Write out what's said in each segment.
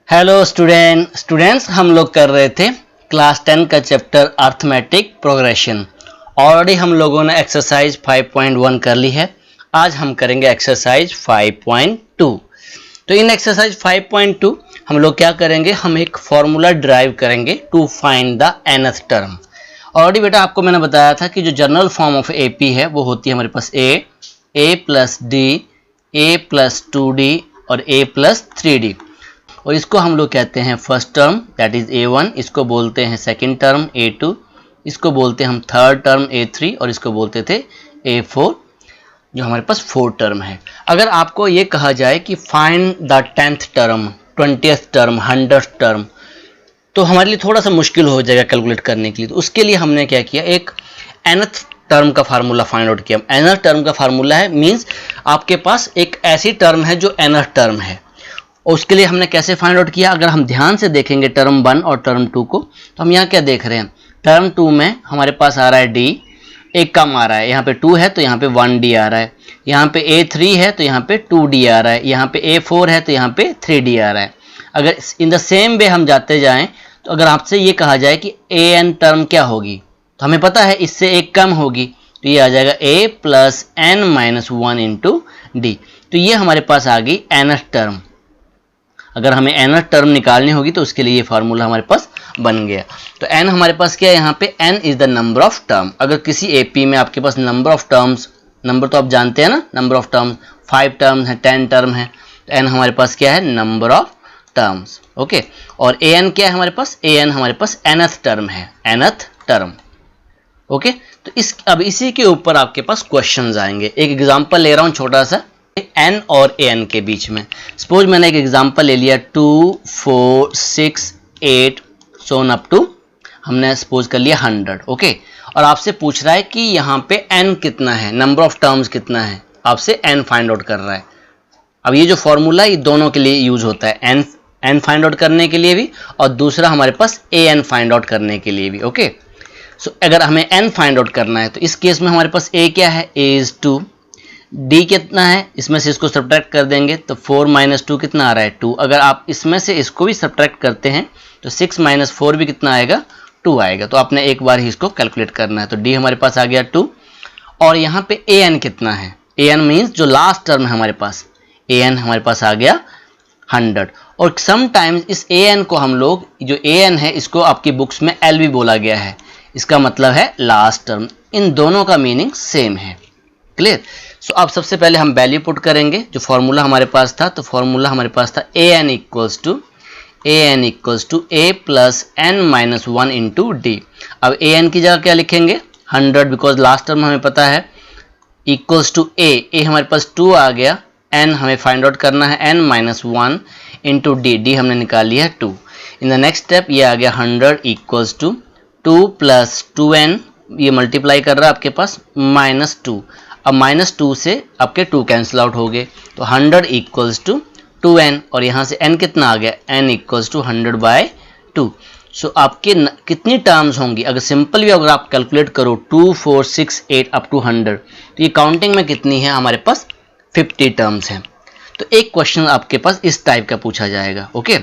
Hello students हम लोग कर रहे थे क्लास 10 का चैप्टर अर्थमेटिक प्रोग्रेशन। ऑलरेडी हम लोगों ने एक्सरसाइज 5.1 कर ली है। आज हम करेंगे एक्सरसाइज 5.2। तो इन एक्सरसाइज 5.2 हम लोग क्या करेंगे, हम एक फॉर्मूला ड्राइव करेंगे to find the nth term. Already बेटा आपको मैंने बताया था कि जो जनरल फॉर्म ऑफ AP है वो होती है हमारे पास a plus D, a plus 2d और a प्लस 3d। और इसको हम लोग कहते हैं first term that is A1, इसको बोलते हैं सेकंड टर्म A2, इसको बोलते हैं हम थर्ड टर्म A3 और इसको बोलते थे A4, जो हमारे पास 4 टर्म है। अगर आपको ये कहा जाए कि find the 10th term, 20th term, 100th term, तो हमारे लिए थोड़ा सा मुश्किल हो जाएगा कैलकुलेट करने के लिए। तो उसके लिए हमने क्या किया, एक nth टर्म का फार्मूला फाइंड आउट किया। nth टर्म का फार्मूला है मीन्स आपके पास एक ऐसी टर्म है जो nth टर्म है। और उसके लिए हमने कैसे फाइंड आउट किया, अगर हम ध्यान से देखेंगे टर्म 1 और टर्म 2 को, तो हम यहाँ क्या देख रहे हैं, टर्म 2 में हमारे पास आ रहा है d, एक कम आ रहा है, यहाँ पे 2 है तो यहाँ पे 1d आ रहा है, यहाँ पे A3 है तो यहाँ पे 2d आ रहा है, यहाँ पे A4 है तो यहाँ पे 3d आ रहा है। अगर इन द सेम वे हम जाते जाएं तो अगर आपसे ये कहा जाए कि an टर्म क्या होगी, तो हमें पता है इससे एक कम होगी, तो ये आ जाएगा a plus n minus 1 into D. तो ये हमारे पास आ गई nth टर्म। अगर हमें nth टर्म निकालनी होगी तो उसके लिए ये फार्मूला हमारे पास बन गया। तो n हमारे पास क्या है, यहाँ पे n is the number of term. अगर किसी AP में आपके पास नंबर ऑफ टर्म्स, नंबर तो आप जानते हैं ना, नंबर ऑफ टर्म्स 5 टर्म्स है, 10 टर्म है, तो n हमारे पास क्या है, नंबर ऑफ टर्म्स। ओके, और an क्या है हमारे पास, an हमारे पास nth टर्म है, nth टर्म। ओके, तो अब इसी के ऊपर आपके पास क्वेश्चंस आएंगे। एक एग्जांपल ले रहा हूँ छोटा सा n और an के बीच में। सपोज मैंने एक एग्जांपल ले लिया 2, 4, 6, 8 सोन अप टू, हमने सपोज कर लिया 100। ओके, और आपसे पूछ रहा है कि यहाँ पे n कितना है, नंबर ऑफ टर्म्स कितना है, आपसे n फाइंड आउट कर रहा है। अब ये जो फॉर्मूला ये दोनों के लिए यूज होता है, n फाइंड आउट करने के लिए भी और दूसरा हमारे पास an फाइंड आउट करने के लिए भी। ओके, सो अगर हमें n फाइंड आउट करना है तो इस केस में हमारे पास a क्या है, a इज 2, d कितना है, इसमें से इसको सब्ट्रैक्ट कर देंगे तो 4 माइनस 2 कितना आ रहा है, 2। अगर आप इसमें से इसको भी सब्ट्रैक्ट करते हैं तो 6 माइनस 4 भी कितना आएगा, 2 आएगा। तो आपने एक बार ही इसको कैलकुलेट करना है। तो d हमारे पास आ गया 2, और यहाँ पे an कितना है, an मीन्स जो लास्ट टर्म है हमारे पास, an हमारे पास आ गया 100। और समटाइम्स इस an को हम लोग, जो an है इसको आपकी बुक्स में l भी बोला गया है, इसका मतलब है लास्ट टर्म। इन दोनों का मीनिंग सेम है। क्लियर? सो अब सबसे पहले हम वैल्यू पुट करेंगे। जो फॉर्मूला हमारे पास था, तो फॉर्मूला हमारे पास था an equals to a plus n minus 1 into D. अब an की जगह क्या लिखेंगे, 100, बिकॉज लास्ट टर्म हमें पता है, इक्वल्स टू a हमारे पास 2 आ गया, n हमें फाइंड आउट करना है n माइनस 1 इंटू डी हमने निकाल लिया है 2। इन द नेक्स्ट स्टेप ये आ गया 100 इक्वल्स टू 2 प्लस 2n, ये मल्टीप्लाई कर रहा है आपके पास माइनस 2। अब माइनस 2 से आपके 2 कैंसिल आउट हो गए, तो 100 इक्वल्स टू 2n, और यहाँ से n कितना आ गया, n इक्वल्स टू 100/2। सो आपके कितनी टर्म्स होंगी, अगर सिंपल भी अगर आप कैलकुलेट करो 2, 4, 6, 8 अप टू 100, तो ये काउंटिंग में कितनी है, हमारे पास 50 टर्म्स हैं। तो एक क्वेश्चन आपके पास इस टाइप का पूछा जाएगा। ओके,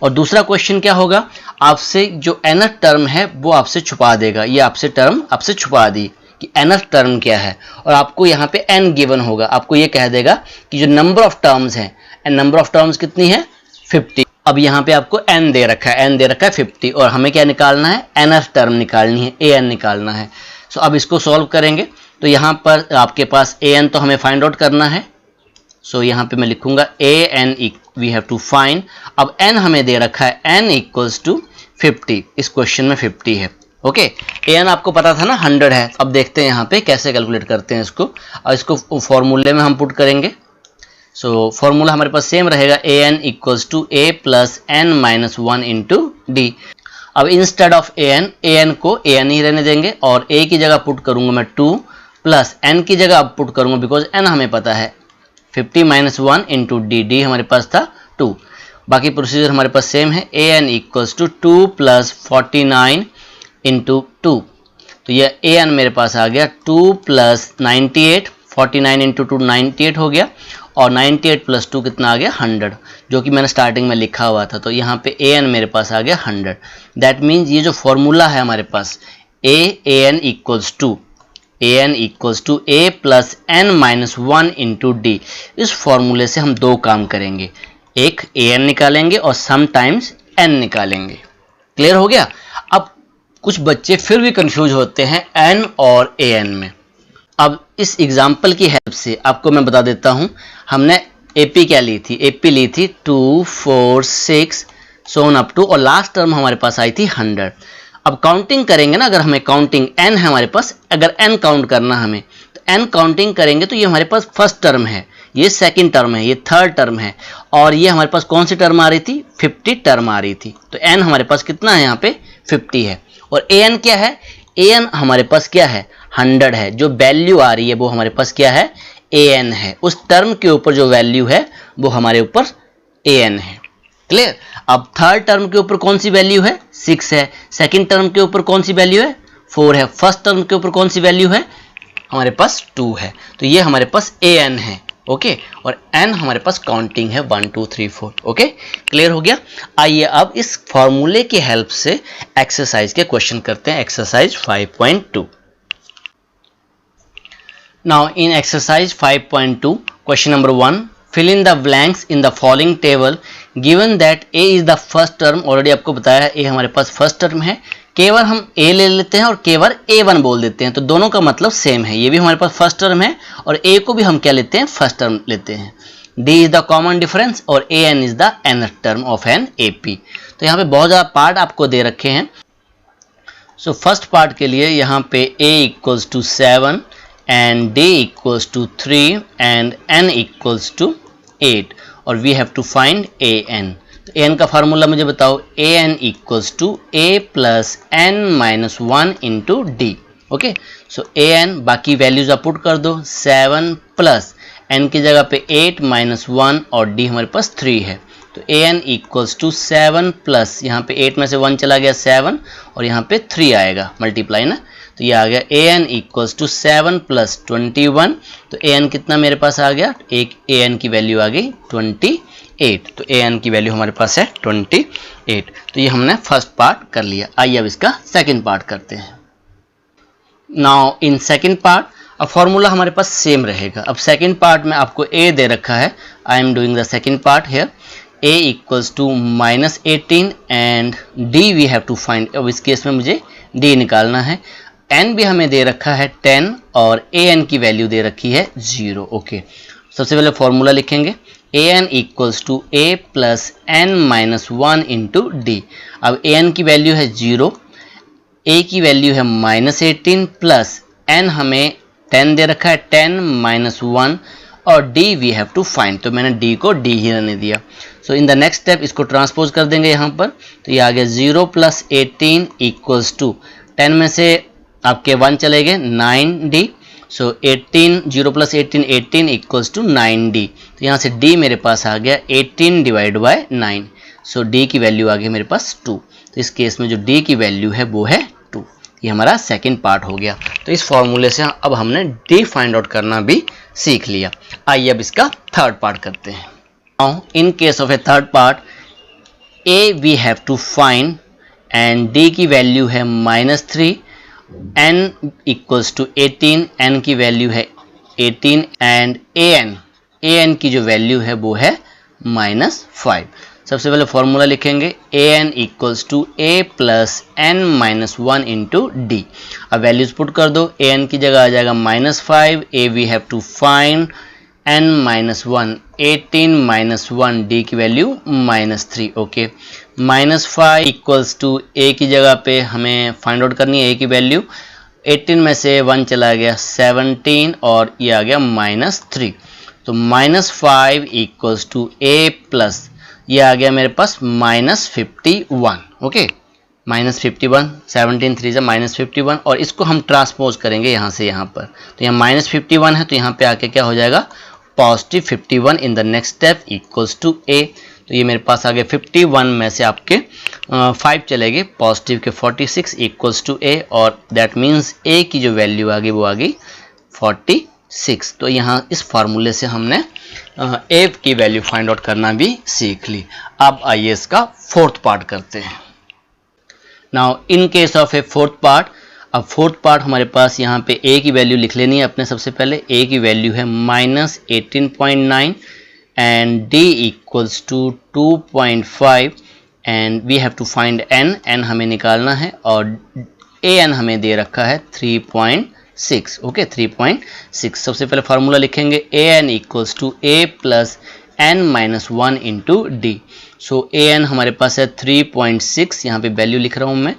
और दूसरा क्वेश्चन क्या होगा, आपसे जो nth टर्म है वो आपसे छुपा देगा। ये आपसे टर्म आपसे छुपा दी कि nth टर्म क्या है, और आपको यहाँ पे n गिवन होगा। आपको ये कह देगा कि जो नंबर ऑफ टर्म्स हैं, नंबर ऑफ टर्म्स कितनी है, 50। अब यहाँ पे आपको n दे रखा है 50, और हमें क्या निकालना है, nth टर्म निकालनी है, an निकालना है। सो अब इसको सॉल्व करेंगे। तो यहाँ पर आपके पास an तो हमें फाइंड आउट करना है। सो यहाँ पे मैं लिखूंगा an we have to find. अब n हमें दे रखा है, n इक्वल्स टू 50, इस क्वेश्चन में 50 है। ओके, an आपको पता था ना 100 है। अब देखते हैं यहाँ पे कैसे कैलकुलेट करते हैं इसको, और इसको फॉर्मूले में हम पुट करेंगे। सो फॉर्मूला हमारे पास सेम रहेगा, an equals to a plus n minus 1 into D. अब इंस्टेड ऑफ an को an ही रहने देंगे, और a की जगह पुट करूंगा मैं 2, प्लस n की जगह अब पुट करूंगा, बिकॉज n हमें पता है 50 माइनस 1 इंटू डी हमारे पास था 2। बाकी प्रोसीजर हमारे पास सेम है, an equals to 2 plus 49 into 2। तो यह an मेरे पास आ गया 2 प्लस 98, 49 इंटू 2 98 हो गया, और 98 प्लस 2 कितना आ गया 100, जो कि मैंने स्टार्टिंग में लिखा हुआ था। तो यहाँ पे an मेरे पास आ गया 100। दैट मीन्स ये जो फॉर्मूला है हमारे पास an equals to a plus n minus 1 into d, इस फॉर्मूले से हम दो काम करेंगे, एक an निकालेंगे और समटाइम्स n निकालेंगे। क्लियर हो गया। अब कुछ बच्चे फिर भी कंफ्यूज होते हैं n और an में। अब इस एग्जाम्पल की हेल्प से आपको मैं बता देता हूं, हमने AP क्या ली थी, AP ली थी 2 4 6 सो ऑन अप टू, और लास्ट टर्म हमारे पास आई थी 100। अब काउंटिंग करेंगे ना, अगर हमें काउंटिंग n है हमारे पास, अगर n काउंट करना हमें, तो n काउंटिंग करेंगे तो ये हमारे पास फर्स्ट टर्म है, ये सेकंड टर्म है, ये थर्ड टर्म है, और ये हमारे पास कौन सी टर्म आ रही थी, 50 टर्म आ रही थी। तो n हमारे पास कितना है यहाँ पे 50 है, और an क्या है, an हमारे पास क्या है 100 है, जो वैल्यू आ रही है वो हमारे पास क्या है an है, उस टर्म के ऊपर जो वैल्यू है वो हमारे ऊपर an है। क्लियर। अब थर्ड टर्म के ऊपर कौन सी वैल्यू है 6 है, सेकंड टर्म के ऊपर कौन सी वैल्यू है 4 है, फर्स्ट टर्म के ऊपर कौन सी वैल्यू है हमारे पास 2 है। तो ये हमारे पास an है, ओके, और n हमारे पास काउंटिंग है 1 2 3 4। ओके, क्लियर हो गया। आइए अब इस फॉर्मूले की हेल्प से एक्सरसाइज के क्वेश्चन करते हैं। Exercise 5.2। Now in exercise 5.2 question number 1, fill in the blanks in the following table given that a is the first term। Already आपको बताया है a हमारे पास फर्स्ट टर्म है, केवल हम a ले लेते हैं और केवल a1 बोल देते हैं, तो दोनों का मतलब सेम है, ये भी हमारे पास फर्स्ट टर्म है और a को भी हम क्या लेते हैं फर्स्ट टर्म लेते हैं। d is the common difference और an is the nth term of an AP। तो यहाँ पे बहुत ज़्यादा पार्ट आपको दे रखे हैं। सो फर्स्ट पार्ट के लिए यहाँ पे a equals to 7 and d equals to 3 and n equals to 8 और we have to find an। तो an का फार्मूला मुझे बताओ, an equals to a plus n minus 1 into d। Okay, so an बाकी वैल्यूज आप put कर दो, 7 plus n की जगह पे 8 माइनस 1 और d हमारे पास 3 है। तो an इक्वल्स टू 7 प्लस यहाँ पे 8 में से 1 चला गया 7 और यहाँ पे 3 आएगा मल्टीप्लाई ना, तो ये आ गया an इक्वल्स टू 7 प्लस 21। तो an कितना मेरे पास आ गया, एक an की वैल्यू आ गई 28। तो an की वैल्यू हमारे पास है 28। तो ये हमने फर्स्ट पार्ट कर लिया। आइए अब इसका सेकंड पार्ट करते हैं। नाउ इन सेकंड पार्ट अब फॉर्मूला हमारे पास सेम रहेगा। अब सेकंड पार्ट में आपको a दे रखा है, I am doing the second part here, a equals to -18 and d we have to find. अब इस केस में मुझे d निकालना है। n भी हमें दे रखा है 10 और an की वैल्यू दे रखी है 0। ओके, सबसे पहले फॉर्मूला लिखेंगे, an equals to a plus n minus 1 into D. अब an की वैल्यू है 0, a की वैल्यू है -18 प्लस n हमें 10 दे रखा है, 10 माइनस 1 और d we have to find. तो मैंने d को d ही रहने दिया। So in the next step इसको ट्रांसपोज कर देंगे यहाँ पर, तो ये आ गया 0 प्लस 18 इक्वल्स टू 10 में से आपके 1 चले गए 9d। So 18 0 plus 18 18 equals to 9d। तो यहाँ से d मेरे पास आ गया 18 डिवाइड बाय 9। सो d की वैल्यू आ गई मेरे पास 2। तो इस केस में जो d की वैल्यू है वो है 2। ये हमारा सेकंड पार्ट हो गया। तो इस फॉर्मूले से अब हमने d फाइंड आउट करना भी सीख लिया। आइए अब इसका थर्ड पार्ट करते हैं। Now in case of a third part, a we have to find and d की वैल्यू है -3, n इक्वल्स टू 18, n की वैल्यू है 18 एंड an की जो वैल्यू है वो है -5। सबसे पहले फॉर्मूला लिखेंगे, an equals to a plus n minus 1 into D. अब वैल्यूज पुट कर दो, an की जगह आ जाएगा -5, a we have to find n minus 1, 18 minus 1, d की value -3। Okay, -5 equals to a की जगह पे हमें फाइंड आउट करनी है a की वैल्यू, 18 में से 1 चला गया 17 और ये आ गया -3। तो -5 इक्वल्स टू a प्लस ये आ गया मेरे पास -51। ओके, -51, 17 3 से -51 और इसको हम ट्रांसपोज करेंगे यहाँ से यहाँ पर। तो यहाँ -51 है तो यहाँ पे आके क्या हो जाएगा positive 51 in the next step equals to a। तो ये मेरे पास आ गया 51 में से आपके 5 चले गए पॉजिटिव के 46 इक्वल्स टू a और दैट मीन्स a की जो वैल्यू आ गई वो आ गई 46। 6। तो यहाँ इस फार्मूले से हमने a की वैल्यू फाइंड आउट करना भी सीख ली। अब आइए इसका फोर्थ पार्ट करते हैं। Now in case of A fourth part, अब फोर्थ पार्ट हमारे पास यहाँ पे a की वैल्यू लिख लेनी है अपने। सबसे पहले a की वैल्यू है -18.9 and d equals to 2.5 and we have to find n हमें निकालना है और an हमें दे रखा है 3.6। ओके 3.6। सबसे पहले फार्मूला लिखेंगे an equals to a plus n-1 into D. So an हमारे पास है 3.6, यहाँ पे वैल्यू लिख रहा हूँ मैं।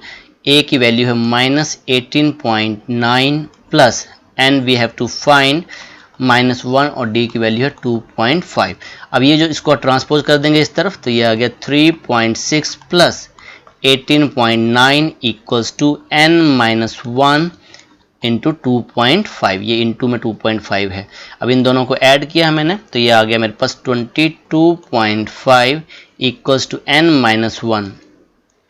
a की वैल्यू है -18.9 plus n we have to find -1 और d की वैल्यू है 2.5। अब ये जो इसको ट्रांसपोज कर देंगे इस तरफ तो ये आ गया 3.6 plus 18.9 equals to n-1 into 2.5। ये इंटू में 2.5 है। अब इन दोनों को ऐड किया मैंने तो ये आ गया मेरे पास 22.5 इक्वल्स टू n-1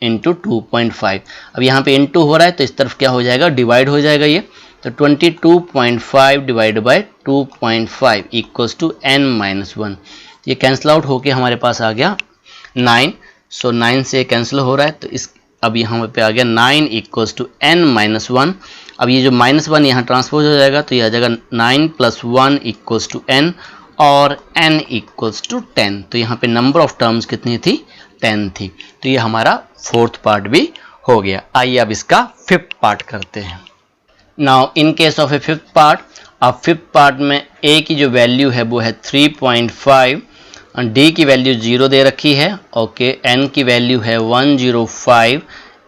इंटू 2.5। अब यहाँ पे इंटू हो रहा है तो इस तरफ क्या हो जाएगा, डिवाइड हो जाएगा ये। तो 22.5 divide by 2.5 equals to n-1। ये कैंसिल आउट होके हमारे पास आ गया 9। सो 9 से कैंसिल हो रहा है तो इस अब यहाँ पे आ गया 9 इक्वल्स टू n-1। अब ये जो -1 यहाँ ट्रांसपोज हो जाएगा तो ये आ जाएगा 9 + 1 इक्वल्स टू n और n इक्वल्स टू 10। तो यहाँ पे नंबर ऑफ टर्म्स कितनी थी, 10 थी। तो ये हमारा फोर्थ पार्ट भी हो गया। आइए अब इसका फिफ्थ पार्ट करते हैं। Now in case of A fifth part, अब फिफ्थ पार्ट में a की जो वैल्यू है वो है 3.5, d की वैल्यू 0 दे रखी है। ओके n की वैल्यू है 105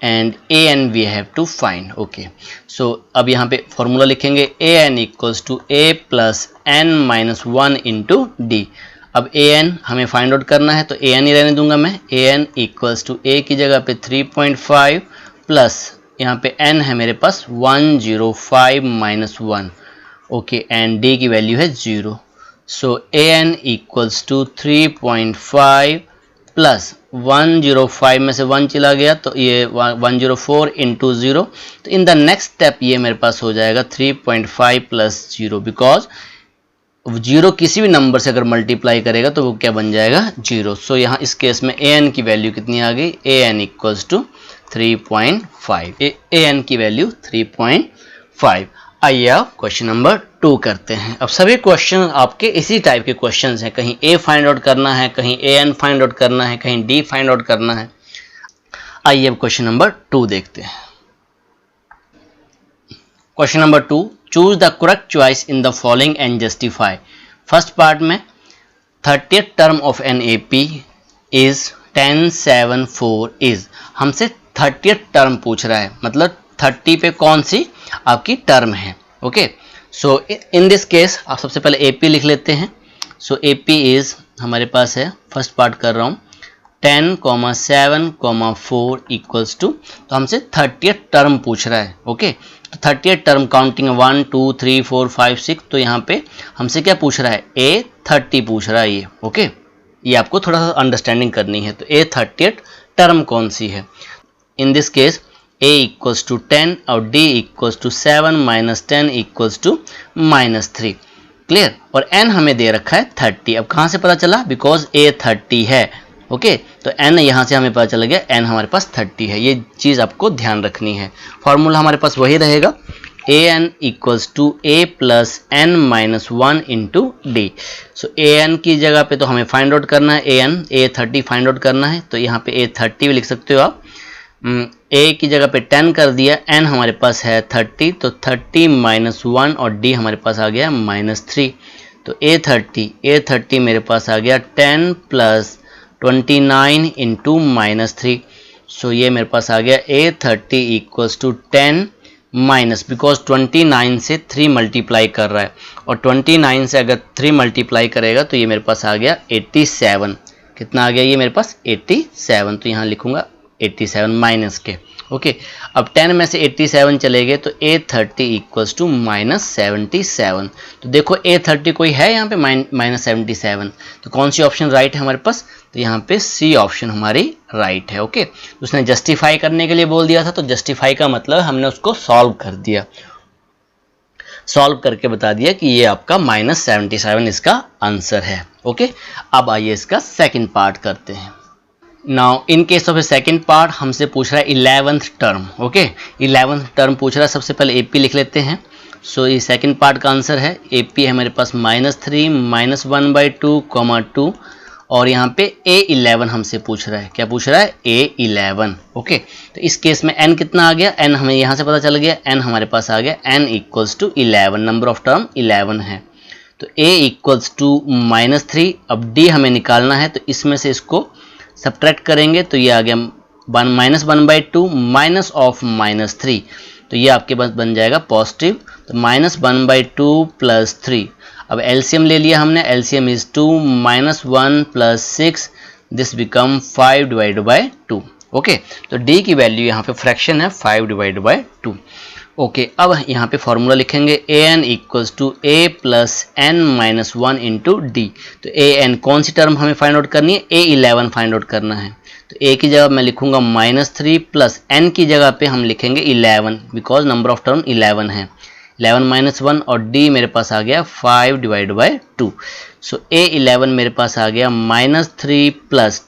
and an we have to find. Okay so अब यहाँ पे फॉर्मूला लिखेंगे an equals to a plus n-1 into D. अब an हमें फाइंड आउट करना है तो an ही रहने दूंगा मैं। an इक्वल्स टू a की जगह पे 3.5 प्लस यहाँ पे n है मेरे पास 105 - 1। ओके एंड d की वैल्यू है 0। So an equals to 3.5 plus 105 में से 1 चला गया तो ये 104 इंटू 0। तो इन द नेक्स्ट स्टेप ये मेरे पास हो जाएगा 3.5 प्लस 0, बिकॉज 0 किसी भी नंबर से अगर मल्टीप्लाई करेगा तो वो क्या बन जाएगा, 0। सो यहाँ इस केस में an की वैल्यू कितनी आ गई, an इक्वल्स टू 3.5। an की वैल्यू 3.5। आइए अब क्वेश्चन नंबर 2 करते हैं। अब सभी क्वेश्चन आपके इसी टाइप के क्वेश्चंस हैं, कहीं a फाइंड आउट करना है, कहीं an फाइंड आउट करना है, कहीं d फाइंड आउट करना है। आइए अब क्वेश्चन नंबर 2 देखते हैं। Question number 2, choose the correct choice in the following and justify. First part में 30th term of an AP is 1074 is. हमसे 30th टर्म पूछ रहा है, मतलब 30 पे कौन सी आपकी टर्म है। Okay so in this case आप सबसे पहले AP लिख लेते हैं। सो AP इज हमारे पास है, फर्स्ट पार्ट कर रहा हूँ 10, 7, 4 इक्वल्स टू, तो हमसे 30th टर्म पूछ रहा है। ओके तो 30th टर्म काउंटिंग 1 2 3 4 5 6। तो यहाँ पे हमसे क्या पूछ रहा है, A30 पूछ रहा है ये। ओके ये आपको थोड़ा सा अंडरस्टैंडिंग करनी है। तो A30th टर्म कौन सी है, in this case a equals to 10 और d equals to 7 - 10 equals to -3। Clear. और n हमें दे रखा है 30। अब कहाँ से पता चला, बिकॉज a 30 है। ओके तो n यहाँ से हमें पता चल गया, n हमारे पास 30 है। ये चीज़ आपको ध्यान रखनी है। फॉर्मूला हमारे पास वही रहेगा, an equals to a plus n-1 into D. So an की जगह पे तो हमें फाइंड आउट करना है A30 फाइंड आउट करना है। तो यहाँ पे A30 भी लिख सकते हो आप। a की जगह पे 10 कर दिया, n हमारे पास है 30, तो 30 - 1 और d हमारे पास आ गया -3। तो A30 मेरे पास आ गया 10 प्लस 29 इंटू -3। सो ये मेरे पास आ गया A30 equals to 10 minus, because 29 से 3 मल्टीप्लाई कर रहा है और 29 से अगर 3 मल्टीप्लाई करेगा तो ये मेरे पास आ गया 87। कितना आ गया ये मेरे पास 87। तो यहाँ लिखूंगा 87 माइनस के। ओके अब 10 में से 87 चले गए तो A30 इक्वल्स टू -77। तो देखो A30 कोई है यहाँ पे -77, तो कौन सी ऑप्शन राइट है हमारे पास, तो यहाँ पे C ऑप्शन हमारी राइट है। ओके उसने जस्टिफाई करने के लिए बोल दिया था, तो जस्टिफाई का मतलब हमने उसको सॉल्व कर दिया। सॉल्व करके बता दिया कि ये आपका -77 इसका आंसर है। ओके, अब आइए इसका सेकंड पार्ट करते हैं। Now in case of A second part हमसे पूछ रहा है 11th term. Okay, 11th term पूछ रहा है। सबसे पहले एपी लिख लेते हैं। सो ये सेकंड पार्ट का आंसर है, एपी है मेरे पास -3 -1/2, 2 और यहाँ पे A11 हमसे पूछ रहा है। क्या पूछ रहा है? A11। ओके, तो इस केस में n कितना आ गया? n हमें यहाँ से पता चल गया, n हमारे पास आ गया, n = 11, नंबर ऑफ टर्म 11 है। तो A = -3। अब D हमें निकालना है, तो इसमें से इसको सब्ट्रैक्ट करेंगे तो ये आ गया -1/2 -3, तो ये आपके पास बन जाएगा पॉजिटिव। तो -1/2 + 3। अब एलसीएम ले लिया हमने, LCM is 2 -1 + 6, this become 5/2। Okay, तो डी की वैल्यू यहाँ पे फ्रैक्शन है 5/2। ओके, अब यहाँ पे फॉर्मूला लिखेंगे an = a + n - 1 × d। तो an कौन सी टर्म हमें फाइंड आउट करनी है? A11 फाइंड आउट करना है। तो a की जगह मैं लिखूंगा -3 प्लस n की जगह पे हम लिखेंगे 11, बिकॉज नंबर ऑफ टर्म 11 है। 11 - 1 और d मेरे पास आ गया 5/2। सो A11 मेरे पास आ गया -3 +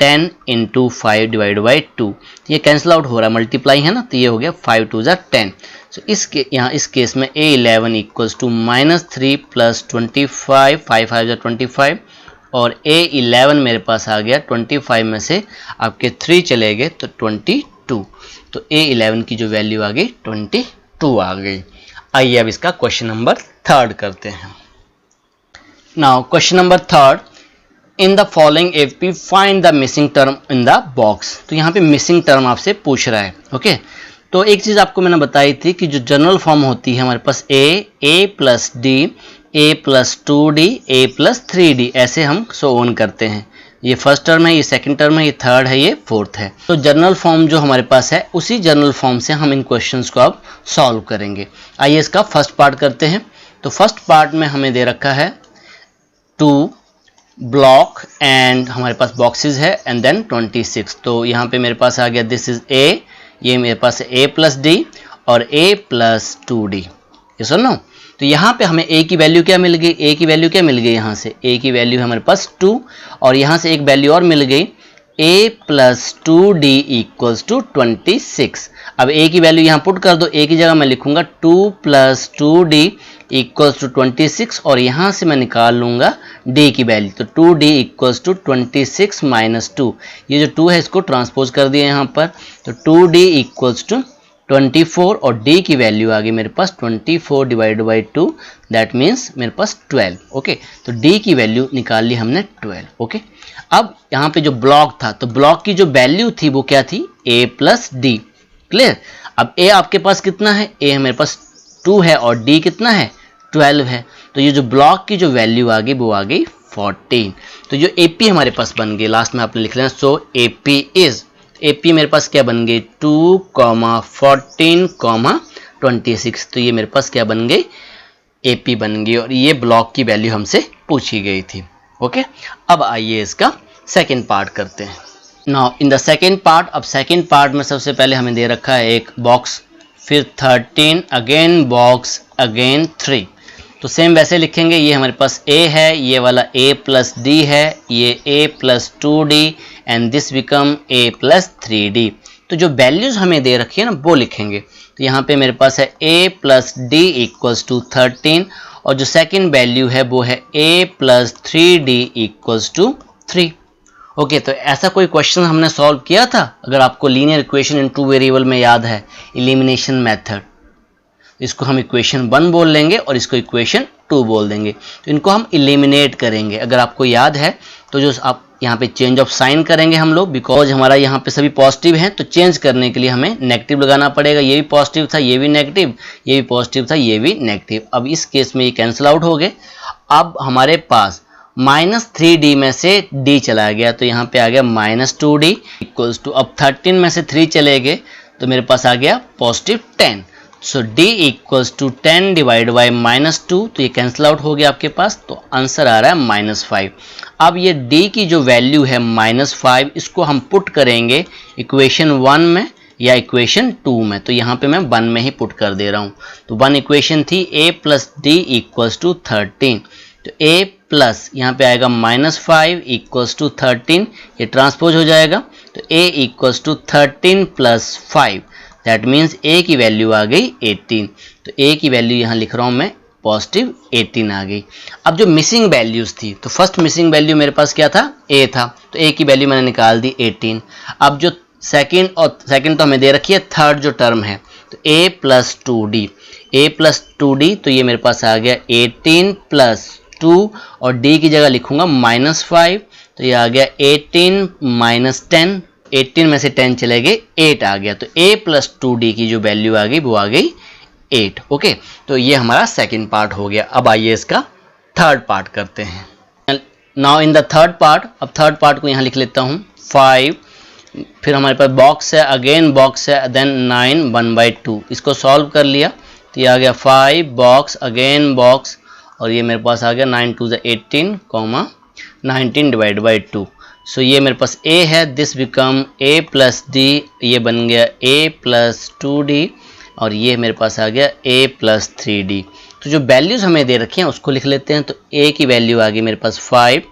10 × 5/2। ये कैंसिल आउट हो रहा है, मल्टीप्लाई है ना, तो ये हो गया 5 × 2 = 10। सो यहाँ इस केस में A11 = -3 + 25, 5 × 5 = 25 और A11 मेरे पास आ गया 25 में से आपके 3 चले गए तो 22। तो A11 की जो वैल्यू आ गई 22 आ गई। आइए अब इसका क्वेश्चन नंबर 3 करते हैं। Now question number 3, in the following AP find the missing term in the box. तो यहाँ पे मिसिंग टर्म आपसे पूछ रहा है। ओके, तो एक चीज़ आपको मैंने बताई थी कि जो जनरल फॉर्म होती है हमारे पास a + d, a + 2d, a + 3d, ऐसे हम सो ऑन करते हैं। ये फर्स्ट टर्म है, ये सेकंड टर्म है, ये थर्ड है, ये फोर्थ है। तो जनरल फॉर्म जो हमारे पास है उसी जनरल फॉर्म से हम इन क्वेश्चंस को अब सॉल्व करेंगे। आइए इसका फर्स्ट पार्ट करते हैं। तो फर्स्ट पार्ट में हमें दे रखा है 2 ब्लॉक एंड हमारे पास बॉक्सेस है एंड देन 26। तो यहाँ पे मेरे पास आ गया दिस इज a, ये मेरे पास है a + d और a + 2d। ये सुनो, तो यहाँ पे हमें a की वैल्यू क्या मिल गई? a की वैल्यू क्या मिल गई? यहाँ से a की वैल्यू है हमारे पास 2 और यहाँ से एक वैल्यू और मिल गई a + 2d = 26। अब a की वैल्यू यहाँ पुट कर दो, a की जगह मैं लिखूंगा 2 + 2d = 26 और यहाँ से मैं निकाल लूँगा d की वैल्यू। तो 2d = 26 - 2, ये जो 2 है इसको ट्रांसपोज कर दिया यहाँ पर। तो 2d = 24 और d की वैल्यू आ गई मेरे पास 24/2, दैट मीन्स मेरे पास 12। ओके, तो d की वैल्यू निकाल ली हमने 12। ओके, अब यहाँ पे जो ब्लॉक था तो ब्लॉक की जो वैल्यू थी वो क्या थी? a + d। क्लियर? अब a आपके पास कितना है? a मेरे पास 2 है और d कितना है? 12 है। तो ये जो ब्लॉक की जो वैल्यू आ गई वो आ गई 14। तो जो AP हमारे पास बन गई, लास्ट में आपने लिख लेना सो AP इज, AP मेरे पास क्या बन गई? 2, 14, 26। तो ये मेरे पास क्या बन गई? AP बन गई और ये ब्लॉक की वैल्यू हमसे पूछी गई थी। ओके, अब आइए इसका सेकेंड पार्ट करते हैं। Now in the second part, अब सेकेंड पार्ट में सबसे पहले हमें दे रखा है एक बॉक्स, फिर 13, अगेन बॉक्स, अगेन 3। तो सेम वैसे लिखेंगे, ये हमारे पास a है, ये वाला a + d है, ये a + 2d and this become a + 3d। तो जो वैल्यूज हमें दे रखी है ना वो लिखेंगे। तो यहाँ पे मेरे पास है a + d = 13 और जो सेकंड वैल्यू है वो है a + 3d = 3। ओके, तो ऐसा कोई क्वेश्चन हमने सॉल्व किया था? अगर आपको लीनियर इक्वेशन इन 2 वेरिएबल में याद है, एलिमिनेशन मेथड, इसको हम इक्वेशन 1 बोल लेंगे और इसको इक्वेशन 2 बोल देंगे। तो इनको हम एलिमिनेट करेंगे। अगर आपको याद है तो जो आप यहाँ पे चेंज ऑफ साइन करेंगे हम लोग, बिकॉज हमारा यहाँ पे सभी पॉजिटिव हैं तो चेंज करने के लिए हमें नेगेटिव लगाना पड़ेगा। ये भी पॉजिटिव था, ये भी नेगेटिव, ये भी पॉजिटिव था, ये भी नेगेटिव। अब इस केस में ये कैंसिल आउट हो गए। अब हमारे पास -3d में से d चला गया तो यहाँ पे आ गया -2d = अब 13 में से 3 चले गए तो मेरे पास आ गया +10। सो d = 10 / -2, तो ये कैंसिल आउट हो गया आपके पास। तो आंसर आ रहा है -5। अब ये d की जो वैल्यू है -5, इसको हम पुट करेंगे इक्वेशन 1 में या इक्वेशन 2 में, तो यहाँ पे मैं 1 में ही पुट कर दे रहा हूँ। तो 1 इक्वेशन थी a plus D equals to 13, तो a प्लस यहाँ पे आएगा -5 इक्वल्स टू 13, ये ट्रांसपोज हो जाएगा, तो a equals to 13 plus 5, that means a की वैल्यू आ गई 18। तो a की वैल्यू यहाँ लिख रहा हूँ मैं पॉजिटिव 18 आ गई। अब जो मिसिंग वैल्यूज थी, तो फर्स्ट मिसिंग वैल्यू मेरे पास क्या था, a था, तो a की वैल्यू मैंने निकाल दी 18। अब जो सेकंड तो हमें दे रखी है, थर्ड जो टर्म है, तो a प्लस 2d, तो ये मेरे पास आ गया 18 प्लस 2, और d की जगह लिखूंगा -5, तो ये आ गया 18 माइनस 10, 18 में से 10 चले गए, 8 आ गया, तो a प्लस 2d की जो वैल्यू आ गई वो आ गई 8। ओके, तो ये हमारा सेकंड पार्ट हो गया। अब आइए इसका थर्ड पार्ट करते हैं। Now in the third part, अब थर्ड पार्ट को यहाँ लिख लेता हूँ 5, फिर हमारे पास बॉक्स है, अगेन बॉक्स है, देन 9 1/2, इसको सॉल्व कर लिया तो ये आ गया 5 बॉक्स अगेन बॉक्स, और ये मेरे पास आ गया 9 2 18, 19 डिवाइड बाई 2। सो ये मेरे पास a है, this become a plus D, ये बन गया a प्लस 2d, और ये मेरे पास आ गया a प्लस 3d। तो जो वैल्यूज हमें दे रखी हैं उसको लिख लेते हैं। तो a की वैल्यू आ गई मेरे पास 5,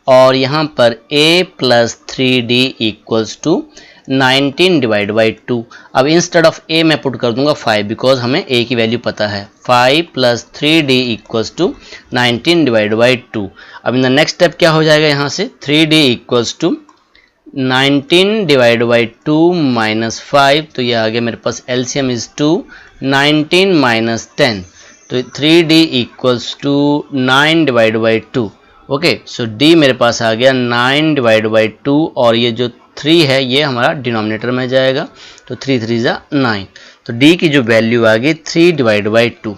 और यहाँ पर a plus 3d equals to 19 divide by 2। अब इंस्टेड ऑफ a मैं पुट कर दूंगा 5, बिकॉज हमें a की वैल्यू पता है। 5 plus 3d equals to 19 divide by 2। अब इन द नेक्स्ट स्टेप क्या हो जाएगा, यहाँ से 3d equals to 19 divide by 2 minus 5, तो ये आ गया मेरे पास एलसीएम इज 2, 19 माइनस 10, तो 3d equals to 9 divide by 2। Okay, so d मेरे पास आ गया 9 डिवाइड बाई 2, और ये जो 3 है ये हमारा डिनोमिनेटर में जाएगा, तो 3 3 जा 9, तो d की जो वैल्यू आ गई 3 डिवाइड बाई 2।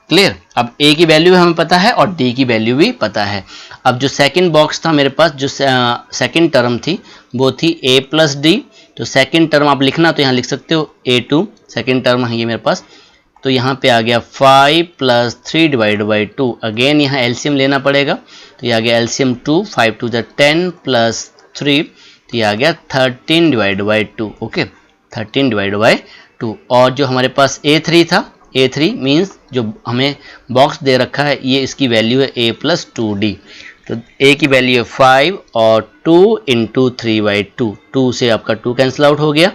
क्लियर। अब a की वैल्यू हमें पता है और d की वैल्यू भी पता है। अब जो सेकंड बॉक्स था मेरे पास, जो सेकंड टर्म थी वो थी a प्लस डी, तो सेकंड टर्म आप लिखना तो यहाँ लिख सकते हो a2, सेकंड टर्म है ये मेरे पास, तो यहाँ पे आ गया 5 प्लस 3 डिवाइड बाई 2, अगेन यहाँ एलसीएम लेना पड़ेगा, तो ये आ गया एलसीएम 2, 5 2 10 प्लस 3, तो ये आ गया 13 divide by 2। Okay, 13 divide by 2, और जो हमारे पास a3 था, a3 मीन्स जो हमें बॉक्स दे रखा है ये इसकी वैल्यू है a प्लस 2d, तो a की वैल्यू है 5 और 2 इंटू 3/2, 2 से आपका 2 कैंसिल आउट हो गया,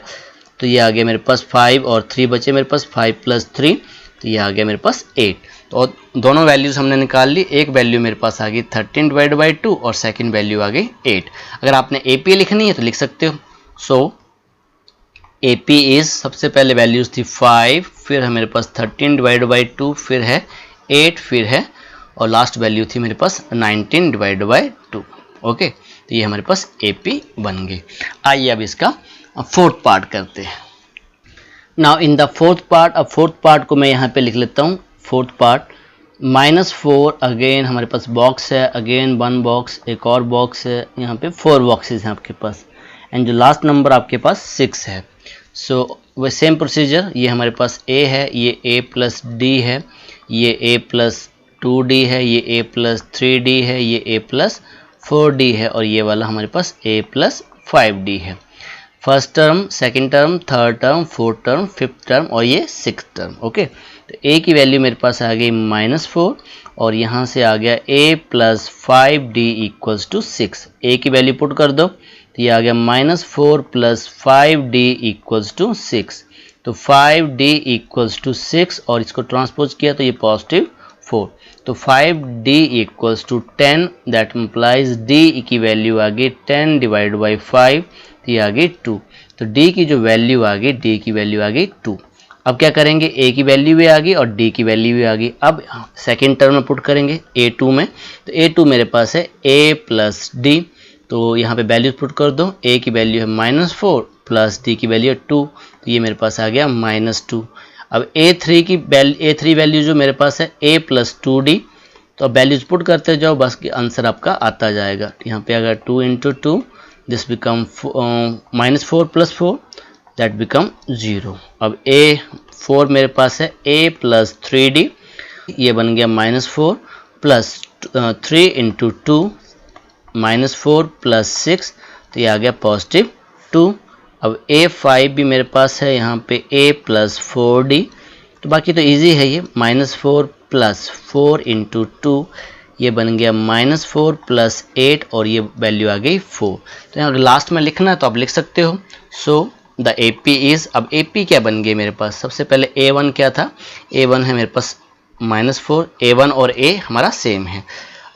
तो ये आ गया मेरे पास 5 और 3 बचे मेरे पास 5 प्लस 3, तो ये आ गया मेरे पास 8। तो दोनों वैल्यूज़ हमने निकाल ली, एक वैल्यू मेरे पास आ गई 13 डिवाइड बाई 2 और सेकंड वैल्यू आ गई 8। अगर आपने AP लिखनी है तो लिख सकते हो। सो AP इज, सबसे पहले वैल्यूज़ थी 5, फिर है मेरे पास 13 डिवाइड बाई 2, फिर है 8, फिर है और लास्ट वैल्यू थी मेरे पास 19 डिवाइड बाई 2। ओके, तो ये हमारे पास AP बन गई। आइए अब इसका फोर्थ पार्ट करते हैं। Now in the fourth part, अब फोर्थ पार्ट को मैं यहाँ पे लिख लेता हूँ। फोर्थ पार्ट -4, अगेन हमारे पास बॉक्स है, अगेन 1 बॉक्स, एक और बॉक्स है, यहाँ पे 4 बॉक्सेस हैं आपके पास, एंड जो लास्ट नंबर आपके पास 6 है। सो वह सेम प्रोसीजर, ये हमारे पास a है, ये a प्लस डी है, ये a प्लस 2d है, ये a प्लस 3d है, ये a प्लस 4d है, और ये वाला हमारे पास a प्लस 5d है। First term, second term, third term, fourth term, fifth term और ये सिक्स्थ टर्म। ओके, तो a की वैल्यू मेरे पास आ गई -4, और यहाँ से आ गया a plus 5d equals to 6। a की वैल्यू पुट कर दो, तो ये आ गया -4 प्लस 5d इक्वल्स टू 6, तो 5d इक्वल्स टू 6, और इसको ट्रांसपोज किया तो ये पॉजिटिव 4, तो 5d equals to 10, that implies d की वैल्यू आ गई 10 डिवाइड बाई 5, ये आ गई 2, तो d की जो वैल्यू आ गई, d की वैल्यू आ गई 2। अब क्या करेंगे, a की वैल्यू भी आ गई और d की वैल्यू भी आ गई। अब सेकेंड टर्म में पुट करेंगे a2 में, तो a2 मेरे पास है a प्लस डी, तो यहाँ पे वैल्यूज पुट कर दो। a की वैल्यू है -4 प्लस d की वैल्यू है 2, तो ये मेरे पास आ गया -2। अब a3 वैल्यू जो मेरे पास है a प्लस 2d, तो अब वैल्यूज पुट करते जाओ, बस आंसर आपका आता जाएगा। यहाँ पे अगर 2 into 2, this become -4 plus 4, that become 0। अब a4 मेरे पास है a प्लस 3d, ये बन गया -4 प्लस 3 इंटू 2, -4 प्लस 6, तो ये आ गया पॉजिटिव 2, अब A5 भी मेरे पास है यहाँ पे A प्लस 4D, तो बाकी तो इजी है ये, -4 प्लस 4 इंटू 2, ये बन गया -4 प्लस 8 और ये वैल्यू आ गई 4। तो यहाँ लास्ट में लिखना है तो आप लिख सकते हो। सो द AP इज़, अब AP क्या बन गई मेरे पास, सबसे पहले A1 क्या था, A1 है मेरे पास -4, A1 और A हमारा सेम है।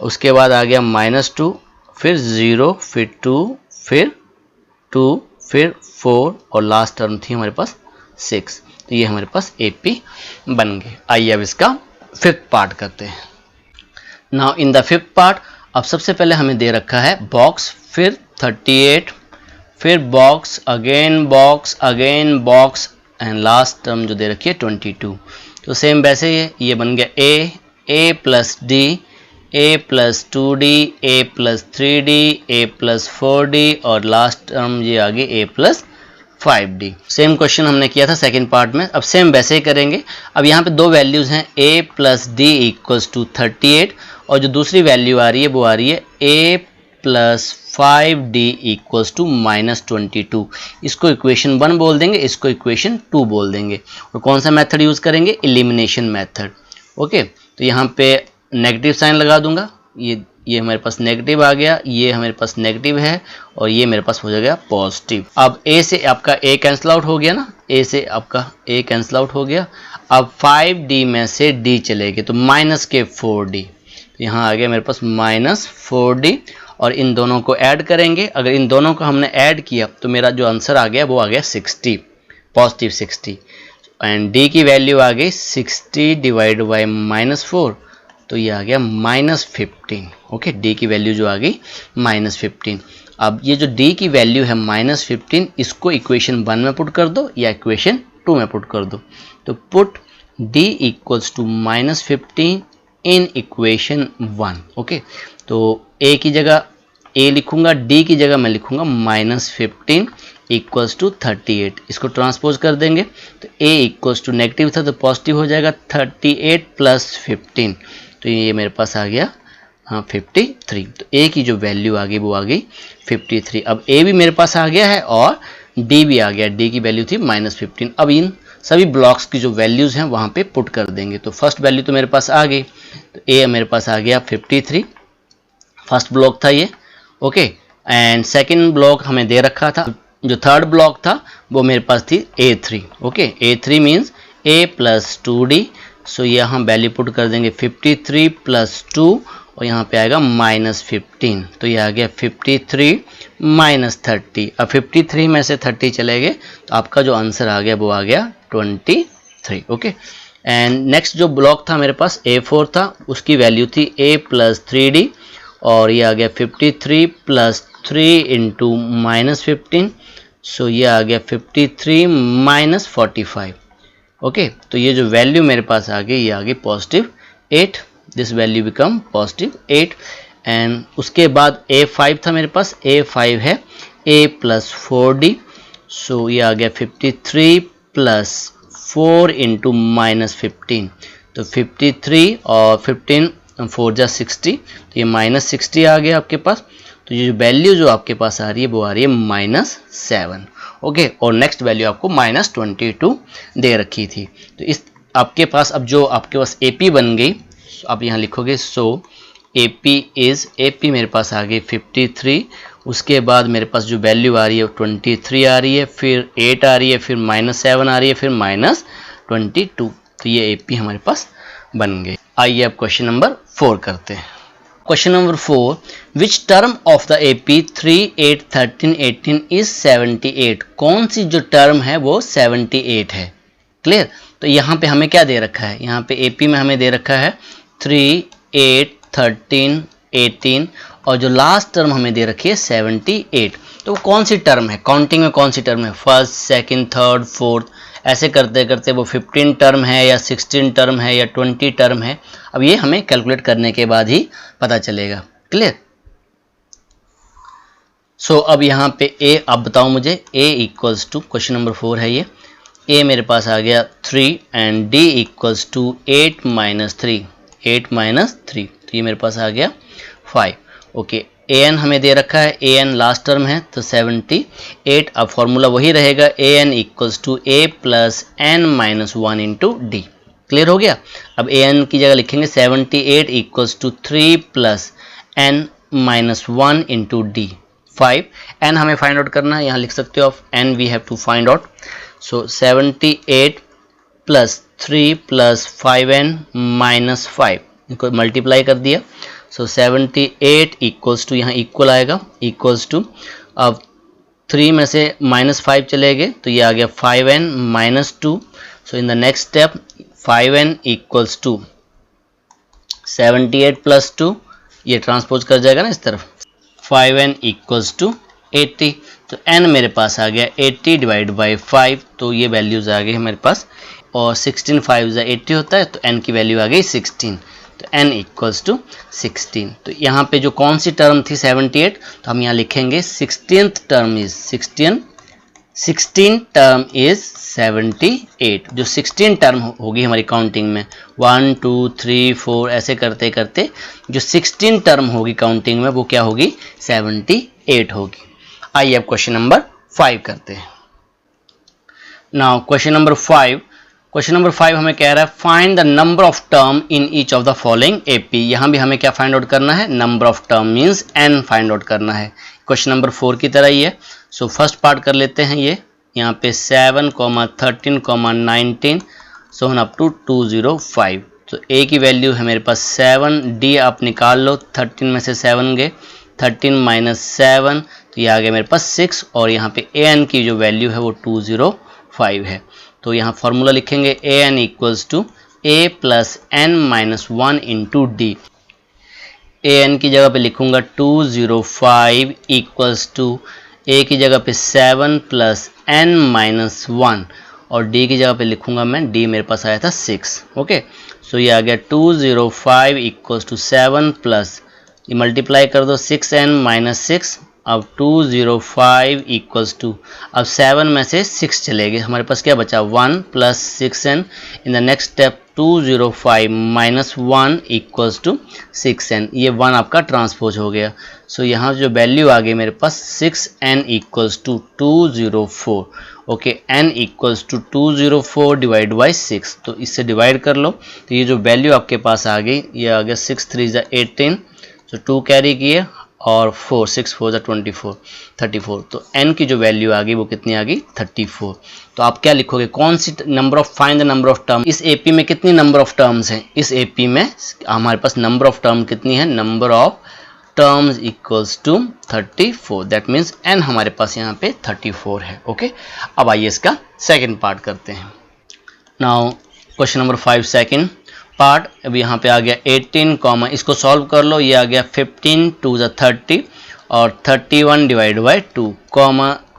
उसके बाद आ गया -2, फिर 0, फिर 2, फिर 2, फिर 4 और लास्ट टर्म थी हमारे पास 6। तो ये हमारे पास AP बन गए। आइए अब इसका फिफ्थ पार्ट करते हैं। Now in the fifth part, अब सबसे पहले हमें दे रखा है बॉक्स, फिर 38, फिर box again box and last term जो दे रखी है 22। तो सेम वैसे ही है, ये बन गया A plus D, A plus 2D, A plus 3D, A plus 4D और लास्ट टर्म ये आ गई A plus 5D। Same question हमने किया था सेकंड पार्ट में, अब सेम वैसे ही करेंगे। अब यहाँ पे दो वैल्यूज़ हैं, A plus D equals to 38 और जो दूसरी वैल्यू आ रही है वो आ रही है A plus 5D equals to -22। इसको इक्वेशन 1 बोल देंगे, इसको इक्वेशन 2 बोल देंगे। और कौन सा मेथड यूज़ करेंगे, एलिमिनेशन मेथड। ओके, तो यहाँ पे नेगेटिव साइन लगा दूंगा, ये हमारे पास नेगेटिव आ गया, ये हमारे पास नेगेटिव है और ये मेरे पास हो जाएगा पॉजिटिव। अब A से आपका A कैंसिल आउट हो गया ना, A से आपका A कैंसिल आउट हो गया। अब 5D में से D चले गए तो माइनस के 4D, तो यहाँ आ गया मेरे पास -4D और इन दोनों को ऐड करेंगे। अगर इन दोनों को हमने ऐड किया तो मेरा जो आंसर आ गया वो आ गया 60, पॉजिटिव 60 एंड D की वैल्यू आ गई 60 डिवाइड बाई -4, तो ये आ गया -15। ओके, D की वैल्यू जो आ गई -15। अब ये जो D की वैल्यू है -15, इसको इक्वेशन 1 में पुट कर दो या इक्वेशन 2 में पुट कर दो। तो put D equals to -15 in equation 1। Okay, तो A की जगह A लिखूंगा, D की जगह मैं लिखूंगा -15 इक्वल्स टू 38। इसको ट्रांसपोज कर देंगे तो A इक्वल्स टू नेगेटिव था तो पॉजिटिव हो जाएगा, 38 प्लस 15, तो ये मेरे पास आ गया 53। तो A की जो वैल्यू आ गई वो आ गई 53। अब A भी मेरे पास आ गया है और D भी आ गया, D की वैल्यू थी -15। अब इन सभी ब्लॉक्स की जो वैल्यूज़ हैं वहाँ पे पुट कर देंगे। तो फर्स्ट वैल्यू तो मेरे पास आ गई, तो A मेरे पास आ गया 53, फर्स्ट ब्लॉक था ये। ओके, एंड सेकंड ब्लॉक हमें दे रखा था, जो थर्ड ब्लॉक था वो मेरे पास थी A3। Okay, A3 means A plus 2D, सो यहाँ वैल्यू पुट कर देंगे 53 प्लस 2 और यहाँ पे आएगा -15, तो ये आ गया 53 माइनस 30। अब 53 में से 30 चले गए तो आपका जो आंसर आ गया वो आ गया 23। ओके, एंड नेक्स्ट जो ब्लॉक था मेरे पास A4 था, उसकी वैल्यू थी A प्लस 3D और ये आ गया 53 प्लस 3 इंटू -15, सो ये आ गया 53 माइनस 45। ओके, तो ये जो वैल्यू मेरे पास आ गई ये आ गई +8, दिस वैल्यू बिकम +8। एंड उसके बाद A5 था मेरे पास, A5 है A प्लस 4D, सो ये आ गया 53 प्लस 4 इंटू -15, तो 53 और 15 4 जा 60, तो ये -60 आ गया आपके पास। तो ये जो वैल्यू जो आपके पास आ रही है वो आ रही है -7। ओके, और नेक्स्ट वैल्यू आपको -22 दे रखी थी। तो इस आपके पास अब जो आपके पास AP बन गई, आप यहाँ लिखोगे सो AP मेरे पास आ गई 53, उसके बाद मेरे पास जो वैल्यू आ रही है 23 आ रही है, फिर 8 आ रही है, फिर -7 आ रही है, फिर -22, तो ये AP हमारे पास बन गई। आइए अब क्वेश्चन नंबर 4 करते हैं। Question number 4, which term of the AP 3, 8, 13, 18 is 78? कौन सी जो टर्म है वो 78 है। क्लियर? तो यहाँ पे हमें क्या दे रखा है, यहाँ पे AP में हमें दे रखा है 3, 8, 13, 18 और जो लास्ट टर्म हमें दे रखी है 78। तो कौन सी टर्म है, काउंटिंग में कौन सी टर्म है, फर्स्ट, सेकंड, थर्ड, फोर्थ, ऐसे करते करते वो 15 टर्म है या 16 टर्म है या 20 टर्म है। अब ये हमें कैलकुलेट करने के बाद ही पता चलेगा। क्लियर? सो अब यहाँ पे A, अब बताओ मुझे A equals to, question number 4 है ये, A मेरे पास आ गया 3 and D equals to 8 minus 3, 8 minus 3, तो ये मेरे पास आ गया 5। ओके, ए एन हमें दे रखा है, ए एन लास्ट टर्म है तो 78। अब फॉर्मूला वही रहेगा, a n equals to a plus n minus 1 into d. Clear हो गया। अब ए एन की जगह लिखेंगे 78 equals to 3 plus n minus 1 into d 5। N हमें फाइंड आउट करना है, यहाँ लिख सकते हो आप n we have to find out. So 78 plus 3 प्लस 5n माइनस 5 इनको मल्टीप्लाई कर दिया। सो 78 इक्वल्स टू, यहाँ इक्वल आएगा, इक्वल्स टू, अब 3 में से माइनस 5 चले गए तो ये आ गया 5n minus 2। So in the next step 5n equals to 78 plus 2, ये ट्रांसपोज कर जाएगा ना इस तरफ, 5n इक्वल्स टू 80। तो n मेरे पास आ गया 80 डिवाइड बाई 5, तो ये वैल्यूज़ आ गई मेरे पास, और 16 5 80 होता है तो n की वैल्यू आ गई 16, तो n इक्वल्स टू 16। तो यहाँ पे जो कौन सी टर्म थी 78, तो हम यहाँ लिखेंगे 16th term is 16 term is 78। जो 16 टर्म होगी हमारी काउंटिंग में 1 2 3 4 ऐसे करते करते जो 16 टर्म होगी काउंटिंग में वो क्या होगी, 78 होगी। आइए अब क्वेश्चन नंबर 5 करते हैं। नाउ क्वेश्चन नंबर 5 हमें कह रहा है find the number of term in each of the following AP. यहाँ भी हमें क्या फाइंड आउट करना है, number of term means n find out करना है। क्वेश्चन नंबर 4 की तरह ही है। सो फर्स्ट पार्ट कर लेते हैं, ये यहाँ पे 7, 13, 19 सो ऑन अप टू 205। तो a की वैल्यू है मेरे पास 7, d आप निकाल लो, 13 में से 7 गए, 13 माइनस 7 तो ये आ गया मेरे पास 6, और यहाँ पे an की जो वैल्यू है वो 205 है। तो यहाँ फॉर्मूला लिखेंगे an equals to a plus n minus 1 into D. an की जगह पे लिखूंगा 205 इक्वल्स टू a की जगह पे 7 प्लस n माइनस 1, और d की जगह पे लिखूंगा मैं, d मेरे पास आया था 6। ओके, सो ये आ गया 205 इक्वल्स टू 7 प्लस, ये मल्टीप्लाई कर दो 6n माइनस 6, अब 205 इक्वल्स टू, अब 7 में से 6 चले गए, हमारे पास क्या बचा 1 plus 6n। In the next step 205 minus 1 equals to 6n, ये 1 आपका ट्रांसपोज हो गया। सो यहाँ जो वैल्यू आ गई मेरे पास 6n equals to 204। Okay, n equals to 204 divide by 6, तो इससे डिवाइड कर लो, तो ये जो वैल्यू आपके पास आ गई ये आ गया 6 3 18, तो 2 कैरी किए और 4 6 4 24 34, तो n की जो वैल्यू आ गई वो कितनी आ गई 34। तो आप क्या लिखोगे, कौन सी number of, find the number of term. इस एपी में कितनी नंबर ऑफ टर्म्स हैं, इस एपी में हमारे पास नंबर ऑफ टर्म कितनी है, number of terms equals to 34, that means n हमारे पास यहाँ पे 34 है। ओके, अब आइए इसका सेकेंड पार्ट करते हैं। Now question number 5 second part, अब यहाँ पे आ गया 18, इसको सॉल्व कर लो, ये आ गया 15 2 30 और 31 डिवाइड बाई 2,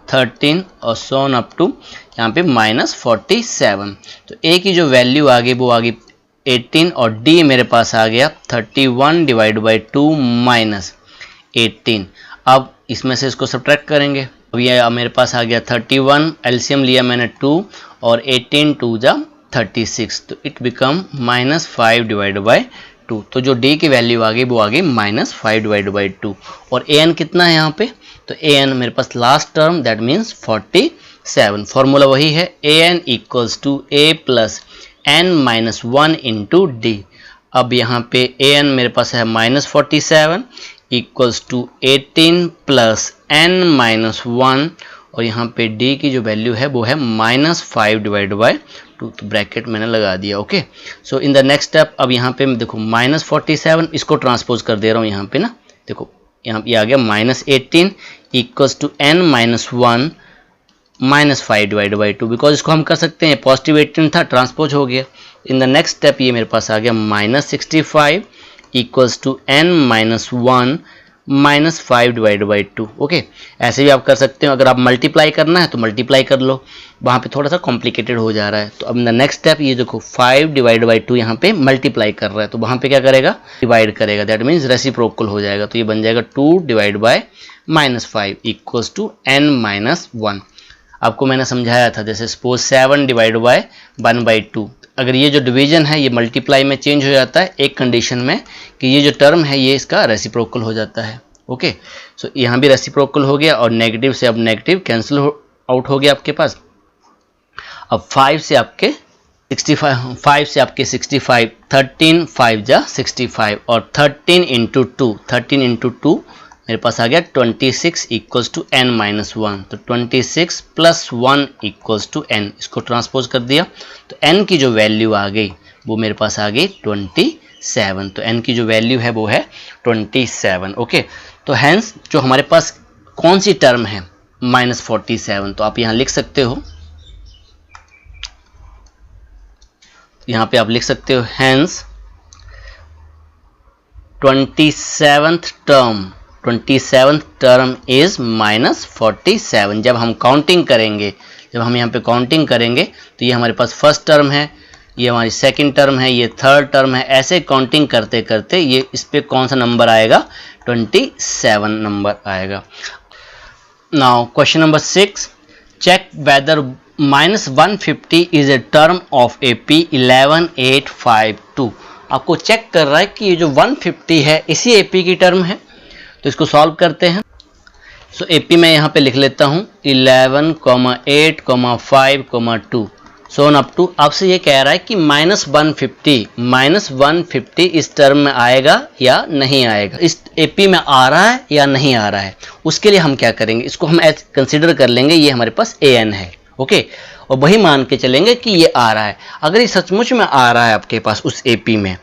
13 और सोन अप टू यहाँ पे माइनस 47। तो a की जो वैल्यू आ गई वो आ गई 18, और d मेरे पास आ गया 31 डिवाइड बाई 2 माइनस 18। अब इसमें से इसको सब्ट्रैक्ट करेंगे, अब ये मेरे पास आ गया 31, एलसीएम लिया मैंने 2 और 18 2 जा 36, तो it become minus 5 divide by 2। तो जो d की वैल्यू आ गई वो आ गई माइनस 5 डिवाइड बाई 2, और an कितना है यहाँ पे, तो an मेरे पास last term that means 47। Formula वही है, an equals to a plus n minus 1 into D. अब यहाँ पे an मेरे पास है minus 47 equals to 18 plus n minus 1, और यहाँ पे d की जो वैल्यू है वो है माइनस 5 डिवाइड बाई 2, तो ब्रैकेट मैंने लगा दिया। Okay, so in the next step अब यहाँ पे देखो माइनस 47, इसको ट्रांसपोज कर दे रहा हूँ यहाँ पे ना, देखो यहाँ ये आ गया minus 18 equals to n minus 1 minus 5 divide by 2, because इसको हम कर सकते हैं, पॉजिटिव 18 था ट्रांसपोज हो गया। इन द नेक्स्ट स्टेप ये मेरे पास आ गया minus 65 equals to n minus 1 minus 5 divide by 2। Okay, ऐसे भी आप कर सकते हो, अगर आप मल्टीप्लाई करना है तो मल्टीप्लाई कर लो, वहाँ पे थोड़ा सा कॉम्प्लिकेटेड हो जा रहा है। तो अब द नेक्स्ट स्टेप ये देखो 5 डिवाइड बाई 2 यहाँ पे मल्टीप्लाई कर रहा है, तो वहाँ पे क्या करेगा, डिवाइड करेगा, दैट मीन्स रेसिप्रोकल हो जाएगा, तो ये बन जाएगा 2 divide by minus 5 equals to n minus 1। आपको मैंने समझाया था, जैसे सपोज 7 डिवाइड बाई 1/2, अगर ये जो डिवीजन है ये मल्टीप्लाई में चेंज हो जाता है एक कंडीशन में कि ये जो टर्म है ये इसका रेसिप्रोकल हो जाता है। ओके, सो यहाँ भी रेसिप्रोकल हो गया और नेगेटिव से अब नेगेटिव कैंसिल आउट हो गया आपके पास। अब 5 से आपके 65, 5 से आपके 65, 13 5 जा 65 और 13 इंटू 2, 13 इंटू 2 मेरे पास आ गया 26 इक्वल्स टू n माइनस 1। तो 26 प्लस 1 इक्वल्स टू n, इसको ट्रांसपोज कर दिया तो n की जो वैल्यू आ गई वो मेरे पास आ गई 27। तो n की जो वैल्यू है वो है 27। ओके, तो हैंस जो हमारे पास कौन सी टर्म है -47, तो आप यहाँ लिख सकते हो, यहाँ पे आप लिख सकते हो हैंस 27th टर्म इज -47। जब हम काउंटिंग करेंगे, जब हम यहाँ पे काउंटिंग करेंगे तो ये हमारे पास फर्स्ट टर्म है, ये हमारी सेकंड टर्म है, ये थर्ड टर्म है, ऐसे काउंटिंग करते करते ये इस पे कौन सा नंबर आएगा, 27 नंबर आएगा। Now question number 6, check whether -150 is a term of AP 11852। आपको चेक कर रहा है कि ये जो 150 है इसी AP की टर्म है, तो इसको सॉल्व करते हैं। सो AP मैं यहाँ पे लिख लेता हूँ 11, 8, 5, 2 सोन अप टू। आपसे ये कह रहा है कि -150 इस टर्म में आएगा या नहीं आएगा, इस AP में आ रहा है या नहीं आ रहा है। उसके लिए हम क्या करेंगे, इसको हम एज कंसिडर कर लेंगे ये हमारे पास AN है। ओके, और वही मान के चलेंगे कि ये आ रहा है। अगर ये सचमुच में आ रहा है आपके पास उस AP में,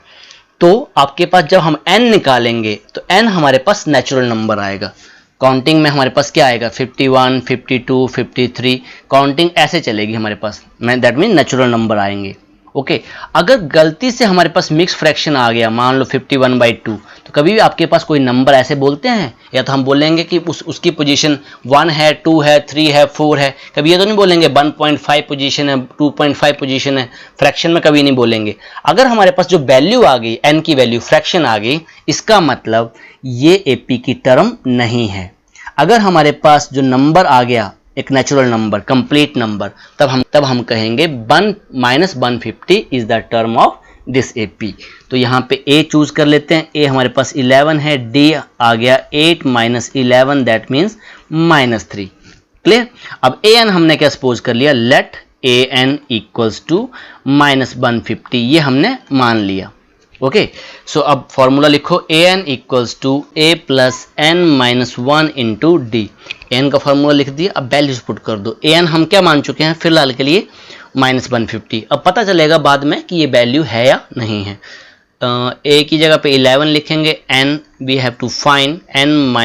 तो आपके पास जब हम n निकालेंगे तो n हमारे पास नेचुरल नंबर आएगा। काउंटिंग में हमारे पास क्या आएगा, 51, 52, 53, काउंटिंग ऐसे चलेगी हमारे पास, दैट मीन नेचुरल नंबर आएंगे। ओके, अगर गलती से हमारे पास मिक्स फ्रैक्शन आ गया, मान लो 51/2, तो कभी भी आपके पास कोई नंबर ऐसे बोलते हैं, या तो हम बोलेंगे कि उसकी पोजीशन 1 है, 2 है, 3 है, 4 है। कभी ये तो नहीं बोलेंगे 1.5 पोजीशन है, 2.5 पोजीशन है, फ्रैक्शन में कभी नहीं बोलेंगे। अगर हमारे पास जो वैल्यू आ गई, n की वैल्यू फ्रैक्शन आ गई, इसका मतलब ये AP की टर्म नहीं है। अगर हमारे पास जो नंबर आ गया एक नेचुरल नंबर, कंप्लीट नंबर, तब हम कहेंगे -150 is the term of this AP। तो यहाँ पे A चूज कर लेते हैं। A हमारे पास 11 है, D आ गया 8 - 11 दैट मीन्स -3। क्लियर। अब AN हमने क्या सपोज कर लिया, लेट AN इक्वल्स टू -150, ये हमने मान लिया। ओके, सो अब फॉर्मूला लिखो, AN equals to A plus N - 1 into D। AN का फॉर्मूला लिख दिया, अब वैल्यूज पुट कर दो। AN हम क्या मान चुके हैं फिलहाल के लिए -150। अब पता चलेगा बाद में कि ये वैल्यू है या नहीं है। A की जगह पे 11 लिखेंगे, N we have to find N -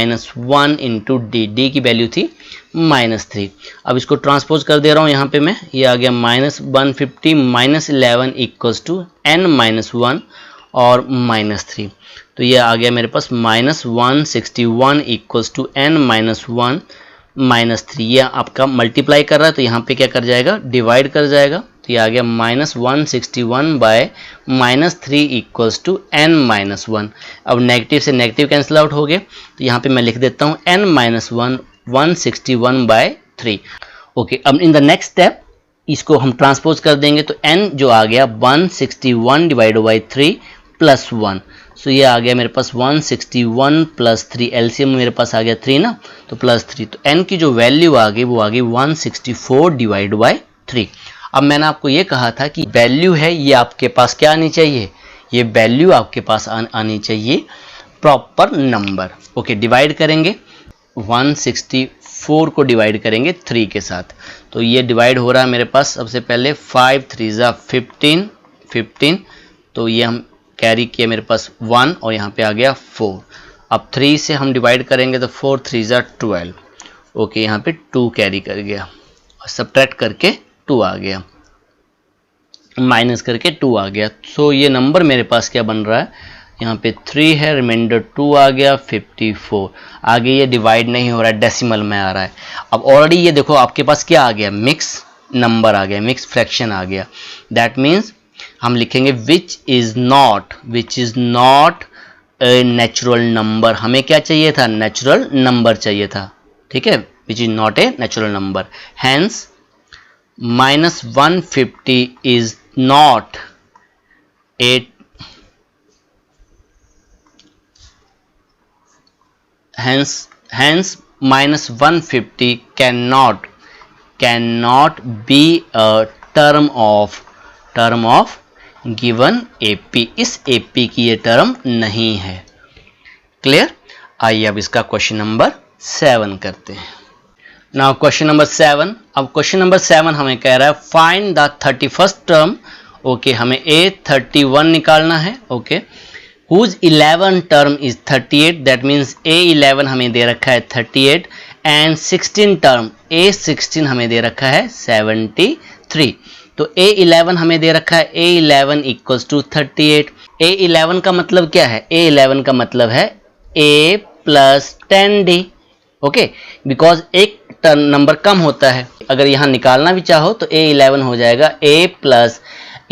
1 into D। D की वैल्यू थी -3। अब इसको ट्रांसपोज कर दे रहा हूँ यहाँ पे मैं, ये आ गया -150 - 11 इक्वल्स टू N - 1 और -3। तो ये आ गया मेरे पास -161 इक्वल्स टू N - 1 -3। ये आपका मल्टीप्लाई कर रहा है तो यहाँ पे क्या कर जाएगा, डिवाइड कर जाएगा। तो ये आ गया -161/-3 इक्वल्स टू N - 1। अब नेगेटिव से नेगेटिव कैंसिल आउट हो गए, तो यहाँ पे मैं लिख देता हूँ N - 1 161/3। ओके, अब इन द नेक्स्ट स्टेप इसको हम ट्रांसपोज कर देंगे, तो n जो आ गया 161 डिवाइड बाई 3 प्लस 1। सो ये आ गया मेरे पास 161 प्लस 3, एलसीएम मेरे पास आ गया 3 ना, तो प्लस 3। तो n की जो वैल्यू आ गई वो आ गई 164 डिवाइड बाई 3। अब मैंने आपको ये कहा था कि वैल्यू है ये आपके पास क्या आनी चाहिए, ये वैल्यू आपके पास आनी चाहिए प्रॉपर नंबर। ओके, डिवाइड करेंगे 164 को डिवाइड करेंगे 3 के साथ, तो ये डिवाइड हो रहा है मेरे पास। सबसे पहले 5 3 15, तो ये हम कैरी किया मेरे पास 1 और यहाँ पे आ गया 4। अब 3 से हम डिवाइड करेंगे तो 4 3 12। ओके, यहाँ पे 2 कैरी कर गया और सब्ट्रैक्ट करके 2 आ गया, माइनस करके 2 आ गया। सो ये नंबर मेरे पास क्या बन रहा है, यहाँ पे 3 है, रिमाइंडर 2 आ गया 54। आगे ये डिवाइड नहीं हो रहा है, डेसिमल में आ रहा है। अब ऑलरेडी ये देखो आपके पास क्या आ गया, मिक्स नंबर आ गया, मिक्स फ्रैक्शन आ गया। दैट मीन्स हम लिखेंगे विच is not a natural number. हमें क्या चाहिए था, नेचुरल नंबर चाहिए था। ठीक है, which is not a natural number. Hence -150 is not a hence minus 150 cannot be a term of given AP। इस AP की ये टर्म नहीं है। क्लियर? आइए अब इसका क्वेश्चन नंबर 7 करते हैं। Now question number 7। अब क्वेश्चन नंबर 7 हमें कह रहा है find the 31st term. Okay, हमें A31 निकालना है। Okay, whose 11 term is 38, that means A11 हमें दे रखा है 38 एंड 16 टर्म A16 हमें दे रखा है 73। तो A11 हमें दे रखा है A11 इक्वल्स टू 38। A11 का मतलब क्या है? A11 का मतलब है A plus 10D। Okay, because एक टर्म नंबर कम होता है। अगर यहाँ निकालना भी चाहो तो A11 हो जाएगा A plus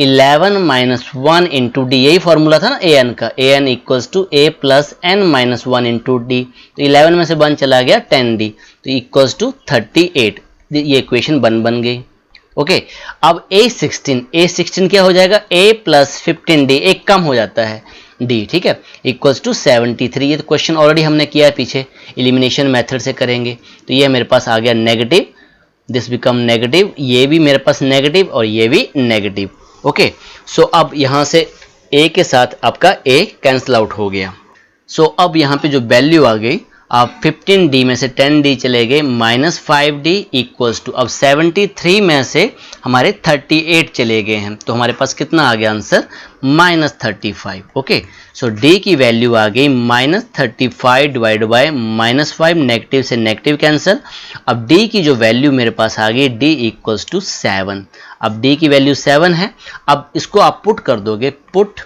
11 minus 1 into D. यही फॉर्मूला था ना an का, an equals to a plus n minus 1 into D. तो 11 में से 1 चला गया 10d, तो इक्वल्स टू 38। ये इक्वेशन बन गई। ओके, अब A16 क्या हो जाएगा? a प्लस 15d, एक कम हो जाता है d, ठीक है, इक्वल्स टू 73। ये तो क्वेश्चन ऑलरेडी हमने किया है पीछे, एलिमिनेशन मेथड से करेंगे। तो ये मेरे पास आ गया नेगेटिव, दिस बिकम नेगेटिव, ये भी मेरे पास नेगेटिव और ये भी नेगेटिव। ओके, सो अब यहाँ से a के साथ आपका a कैंसिल आउट हो गया। सो अब यहाँ पे जो वैल्यू आ गई, आप 15d में से 10d चले गए, माइनस 5d इक्वल्स टू, अब 73 में से हमारे 38 चले गए हैं, तो हमारे पास कितना आ गया answer? Minus 35। Okay, so d की वैल्यू आ गई minus 35 divide by minus 5, negative से नेगेटिव कैंसिल। अब d की जो वैल्यू मेरे पास आ गई, d इक्वल्स टू 7। अब d की वैल्यू 7 है। अब इसको आप पुट कर दोगे, put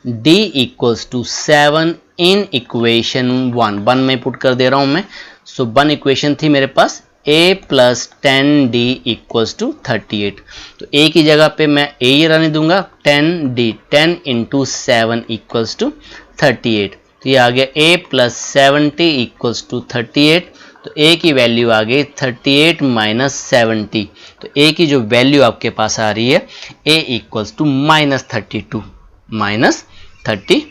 d equals to 7 in equation 1 में पुट कर दे रहा हूं मैं। सो 1 इक्वेशन थी मेरे पास a plus 10d equals to 38। तो a की जगह पे मैं a ही रहने दूंगा, 10d, 10 इंटू 7 इक्वल्स टू 38। तो ये आ गया a प्लस 70 इक्वल्स टू 38। तो a की वैल्यू आ गई 38 माइनस 70। तो a की जो वैल्यू आपके पास आ रही है, a equals to minus 32, minus 32।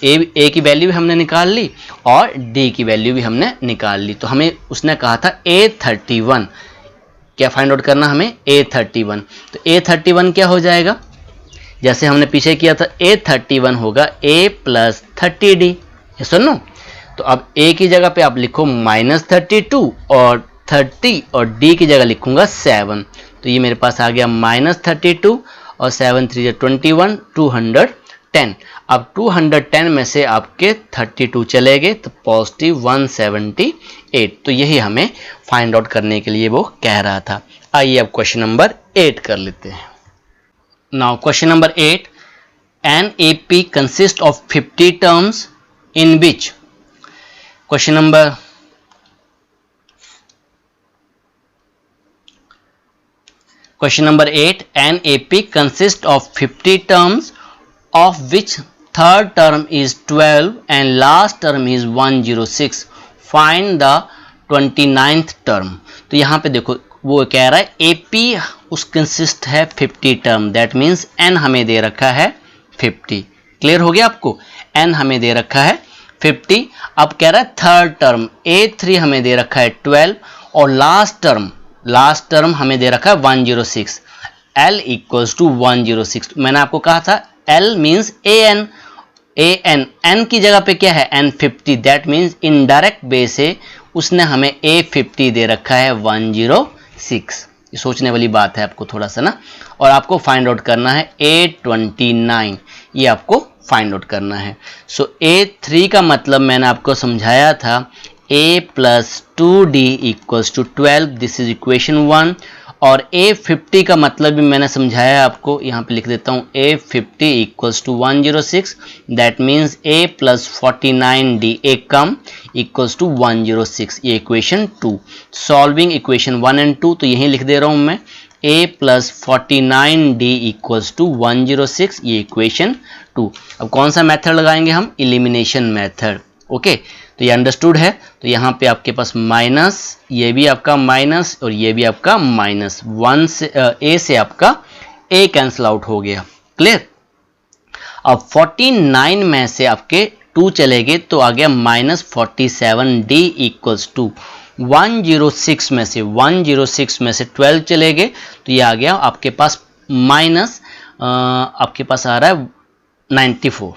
a की वैल्यू भी हमने निकाल ली और d की वैल्यू भी हमने निकाल ली। तो हमें उसने कहा था A31, क्या फाइंड आउट करना हमें? A31। तो A31 क्या हो जाएगा? जैसे हमने पीछे किया था, A31 होगा a प्लस 30d। ये सुनो, तो अब a की जगह पे आप लिखो माइनस 32 और 30 और d की जगह लिखूंगा 7। तो ये मेरे पास आ गया माइनस 32 और 7 3 21, 210। अब 210 में से आपके 32 चले गए, तो पॉजिटिव 178। तो यही हमें फाइंड आउट करने के लिए वो कह रहा था। आइए अब क्वेश्चन नंबर 8 कर लेते हैं। Now question number 8, an AP consist of 50 terms in which. Question number 8, an AP consists of 50 terms of which third term is 12 and last term is 106. Find the 29th term. तो यहाँ पे देखो वो कह रहा है AP उस consist है 50 टर्म, दैट मीन्स n हमें दे रखा है 50। क्लियर हो गया आपको? n हमें दे रखा है 50। अब कह रहा है थर्ड टर्म A3 हमें दे रखा है 12 और लास्ट टर्म हमें दे रखा है 106। L equals to 106। मैंने आपको कहा था L मीन्स n की जगह पे क्या है? n50, that means indirect way से उसने हमें A50 दे रखा है 106। ये सोचने वाली बात है आपको थोड़ा सा ना। और आपको फाइंड आउट करना है A29, ये आपको फाइंड आउट करना है। सो A3 का मतलब मैंने आपको समझाया था, a plus 2d equals to 12, this is equation 1। और A50 का मतलब भी मैंने समझाया आपको, यहाँ पे लिख देता हूँ A50 equals to 106, that means a plus 49d, एक कम, इक्वल्स टू 106, ये इक्वेशन 2। सॉल्विंग इक्वेशन 1 एंड 2, तो यहीं लिख दे रहा हूँ मैं, a plus 49d equals to 106, ये इक्वेशन 2। अब कौन सा मेथड लगाएंगे हम? Elimination method. ओके, तो ये अंडरस्टूड है। तो यहाँ पे आपके पास माइनस, ये भी आपका माइनस और ये भी आपका माइनस, 1 से a से आपका a कैंसिल आउट हो गया। क्लियर? अब 49 में से आपके 2 चले गए तो आ गया -47D इक्वल्स टू 106 में से 12 चले गए तो ये आ गया आपके पास आपके पास आ रहा है 94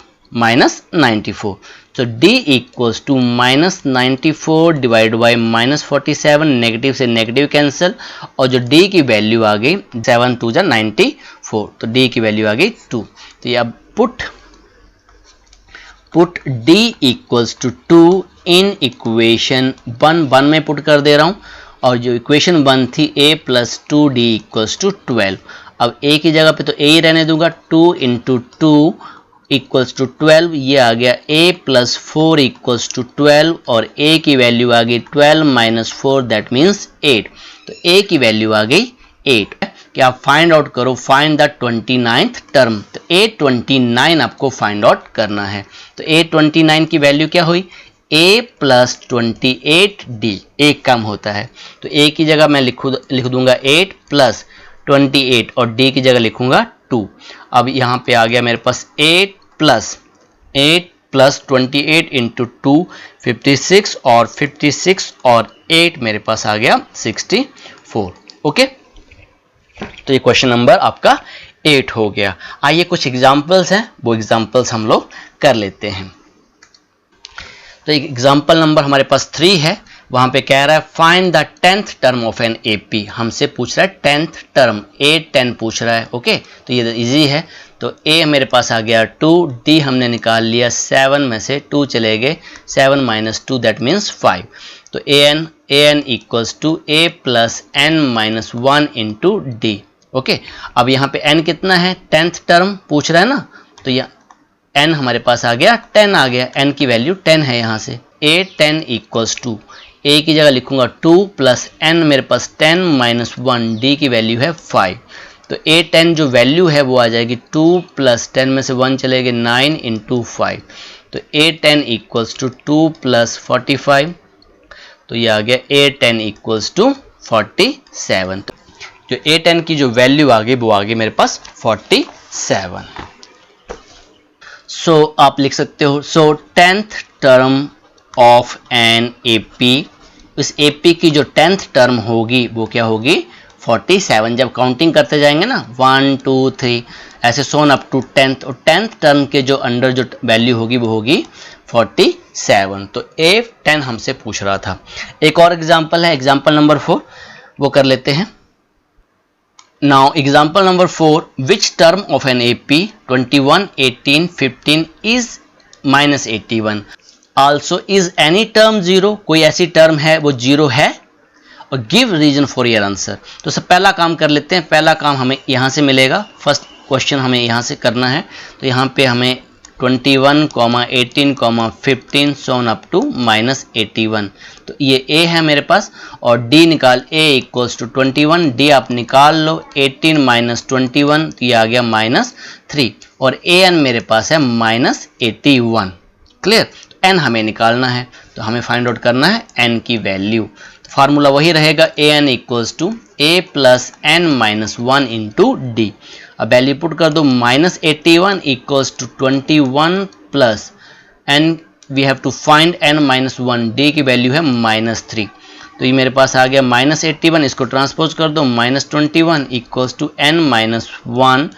तो D equals to -94 divide by -47, negative से नेगेटिव कैंसिल और जो D की वैल्यू आ गई 7 2 जा 94 तो D की वैल्यू आ गई 2। तो ये अब put D equals to 2 in equation 1 में पुट कर दे रहा हूँ और जो इक्वेशन 1 थी a plus 2D equals to 12। अब a की जगह पे तो a ही रहने दूंगा, 2 इंटू 2 इक्वल्स टू 12, ये आ गया a प्लस 4 इक्वल्स टू 12 और a की वैल्यू आ गई 12 माइनस 4 दैट मीन्स 8। तो a की वैल्यू आ गई 8। कि आप फाइंड आउट करो, फाइंड द 29th टर्म। तो a29 आपको फाइंड आउट करना है। तो a29 की वैल्यू क्या हुई, a प्लस 28d, एक कम होता है तो a की जगह मैं लिख दूंगा 8 प्लस 28 और d की जगह लिखूंगा 2। अब यहाँ पे आ गया मेरे पास 8 प्लस 28 इंटू 2 56 और 56 और 8 मेरे पास आ गया 64। ओके, तो ये क्वेश्चन नंबर आपका 8 हो गया। आइए कुछ एग्जाम्पल्स हैं, वो एग्जाम्पल्स हम लोग कर लेते हैं। तो एक एग्जाम्पल नंबर हमारे पास 3 है, वहां पे कह रहा है find the 10th term of an AP. हमसे पूछ रहा है 10th टर्म, A10 पूछ रहा है। ओके, तो ये इजी है। तो A मेरे पास आ गया 2, D हमने निकाल लिया 7 में से 2 चले गए, 7 माइनस 2 दैट मीन्स 5। तो an equals to a plus n minus 1 into D. Okay, अब यहाँ पे n कितना है, 10th टर्म पूछ रहा है ना, तो यह n हमारे पास आ गया 10 आ गया, n की वैल्यू 10 है। यहाँ से a10 इक्वल्स टू a की जगह लिखूंगा 2 प्लस n मेरे पास 10 माइनस 1, d की वैल्यू है 5। तो a10 जो वैल्यू है वो आ जाएगी 2 प्लस 10 में से 1 चलेगी 9 इंटू 5। तो a10 इक्वल्स टू 2 प्लस 45, तो ये आ गया a10 इक्वल्स टू 47। तो जो a10 की जो वैल्यू आ गई वो आ गई मेरे पास 47। सो आप लिख सकते हो, सो 10th term of an AP, इस एपी की जो 10th टर्म होगी वो क्या होगी 47। जब काउंटिंग करते जाएंगे ना 1 2 3 ऐसे सोन अप टू 10th, और 10th टर्म के जो अंडर जो वैल्यू होगी वो होगी 47। तो A10 हमसे पूछ रहा था। एक और एग्जांपल है, एग्जांपल नंबर 4, वो कर लेते हैं। Now example number 4, which term of an AP 21 18 15 is -81, also is any term 0, कोई ऐसी टर्म है वो 0 है, और give reason for your answer. तो सब पहला काम कर लेते हैं। पहला काम हमें यहाँ से मिलेगा, फर्स्ट क्वेश्चन हमें यहाँ से करना है। तो यहाँ पे हमें 21, 18, 15 सोन अप टू -81, तो ये A है मेरे पास, और D निकाल, A इक्वल्स टू 21, D आप निकाल लो, 18 माइनस 21 तो ये आ गया -3, और AN मेरे पास है -81। क्लियर, तो N हमें निकालना है, तो हमें फाइंड आउट करना है N की वैल्यू। तो फार्मूला वही रहेगा, AN equals to A plus N minus 1 into D। अब वैल्यू पुट कर दो, -81 equals to 21 plus n, we have to find n minus 1, d की वैल्यू है -3। तो ये मेरे पास आ गया -81, इसको ट्रांसपोज कर दो, -21 इक्वल्स टू n माइनस 1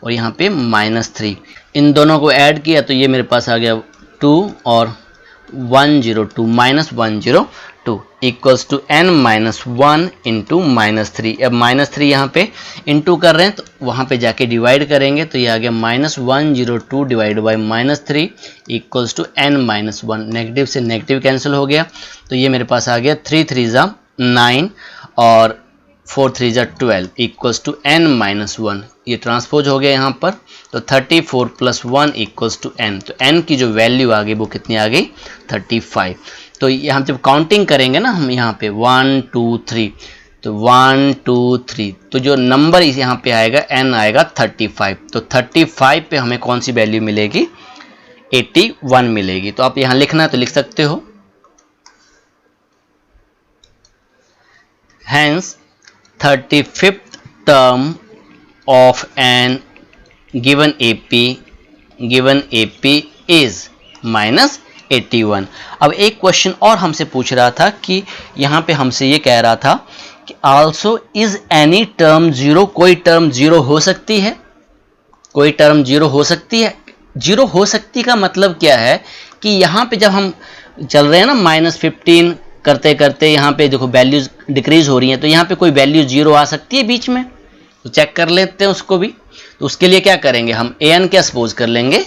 और यहाँ पे -3। इन दोनों को ऐड किया तो ये मेरे पास आ गया 2 और 102 -102 equals to n minus 1 into -3। अब -3 यहाँ पे इंटू कर रहे हैं तो वहाँ पे जाके डिवाइड करेंगे, तो ये आ गया -102 divide by -3 equals to n minus 1। Negative से नेगेटिव कैंसिल हो गया, तो ये मेरे पास आ गया 3 3 जा 9 और 4 3 जा 12 इक्वल्स टू n माइनस 1। ये ट्रांसपोज हो गया यहाँ पर, तो 34 प्लस 1 इक्वल्स टू n। तो n की जो वैल्यू आ गई वो कितनी आ गई 35। तो यहाँ जब काउंटिंग करेंगे ना हम यहाँ पे 1 2 3, तो 1 2 3, तो जो नंबर यहाँ पे आएगा n आएगा 35। तो 35 पे हमें कौन सी वैल्यू मिलेगी 81 मिलेगी। तो आप यहाँ लिखना है तो लिख सकते हो, hence 35th term of an given AP is -81। अब एक क्वेश्चन और हमसे पूछ रहा था कि यहाँ पे हमसे ये कह रहा था कि also is any term zero, कोई टर्म जीरो हो सकती है, कोई टर्म जीरो हो सकती है। जीरो हो सकती का मतलब क्या है कि यहाँ पे जब हम चल रहे हैं ना -15 करते करते, यहाँ पे देखो वैल्यूज डिक्रीज हो रही हैं, तो यहाँ पे कोई वैल्यू जीरो आ सकती है बीच में, तो चेक कर लेते हैं उसको भी। तो उसके लिए क्या करेंगे, हम an क्या सपोज कर लेंगे,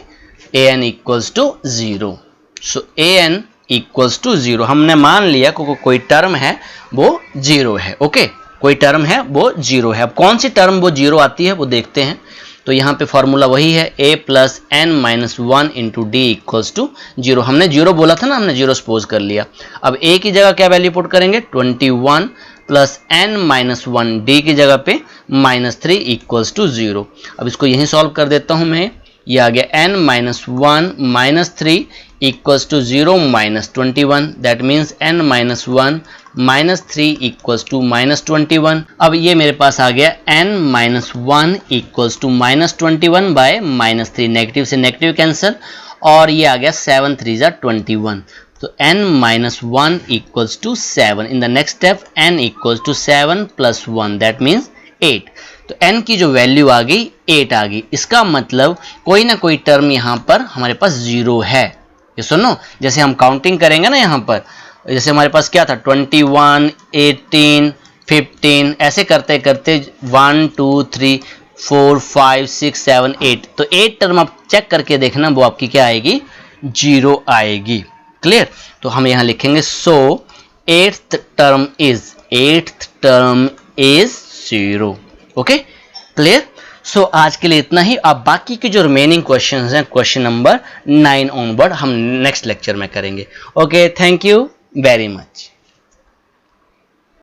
an equals to 0। So an equals to 0 हमने मान लिया कोई टर्म है वो जीरो है। ओके, कोई टर्म है वो जीरो है। अब कौन सी टर्म वो जीरो आती है वो देखते हैं। तो यहाँ पे फॉर्मूला वही है a plus n minus 1 into D equals to 0। हमने जीरो बोला था ना, हमने जीरो सपोज कर लिया। अब a की जगह क्या वैल्यू पुट करेंगे, 21 प्लस n माइनस 1, डी की जगह पे -3 इक्वल्स टू 0। अब इसको यहीं सॉल्व कर देता हूँ मैं। ये आ गया n minus 1 minus 3 equals to 0 minus 21, that means n minus 1 minus 3 equals to -21। अब ये मेरे पास आ गया n minus 1 equals to -21 by -3, negative से नेगेटिव कैंसिल, और ये आ गया 7 3 जा 21। तो n minus 1 equals to 7। In the next step n equals to 7 plus 1, that means 8। तो n की जो वैल्यू आ गई 8 आ गई। इसका मतलब कोई ना कोई टर्म यहाँ पर हमारे पास जीरो है। ये सुनो, जैसे हम काउंटिंग करेंगे ना, यहाँ पर जैसे हमारे पास क्या था 21, 18, 15, ऐसे करते करते 1 2 3 4 5 6 7 8, तो 8 टर्म आप चेक करके देखना, वो आपकी क्या आएगी, जीरो आएगी। क्लियर? तो हम यहाँ लिखेंगे so 8th term is 0। Okay, clear? So आज के लिए इतना ही। अब बाकी के जो रिमेनिंग क्वेश्चंस हैं, क्वेश्चन नंबर 9 ऑनवर्ड हम नेक्स्ट लेक्चर में करेंगे। Okay, thank you very much.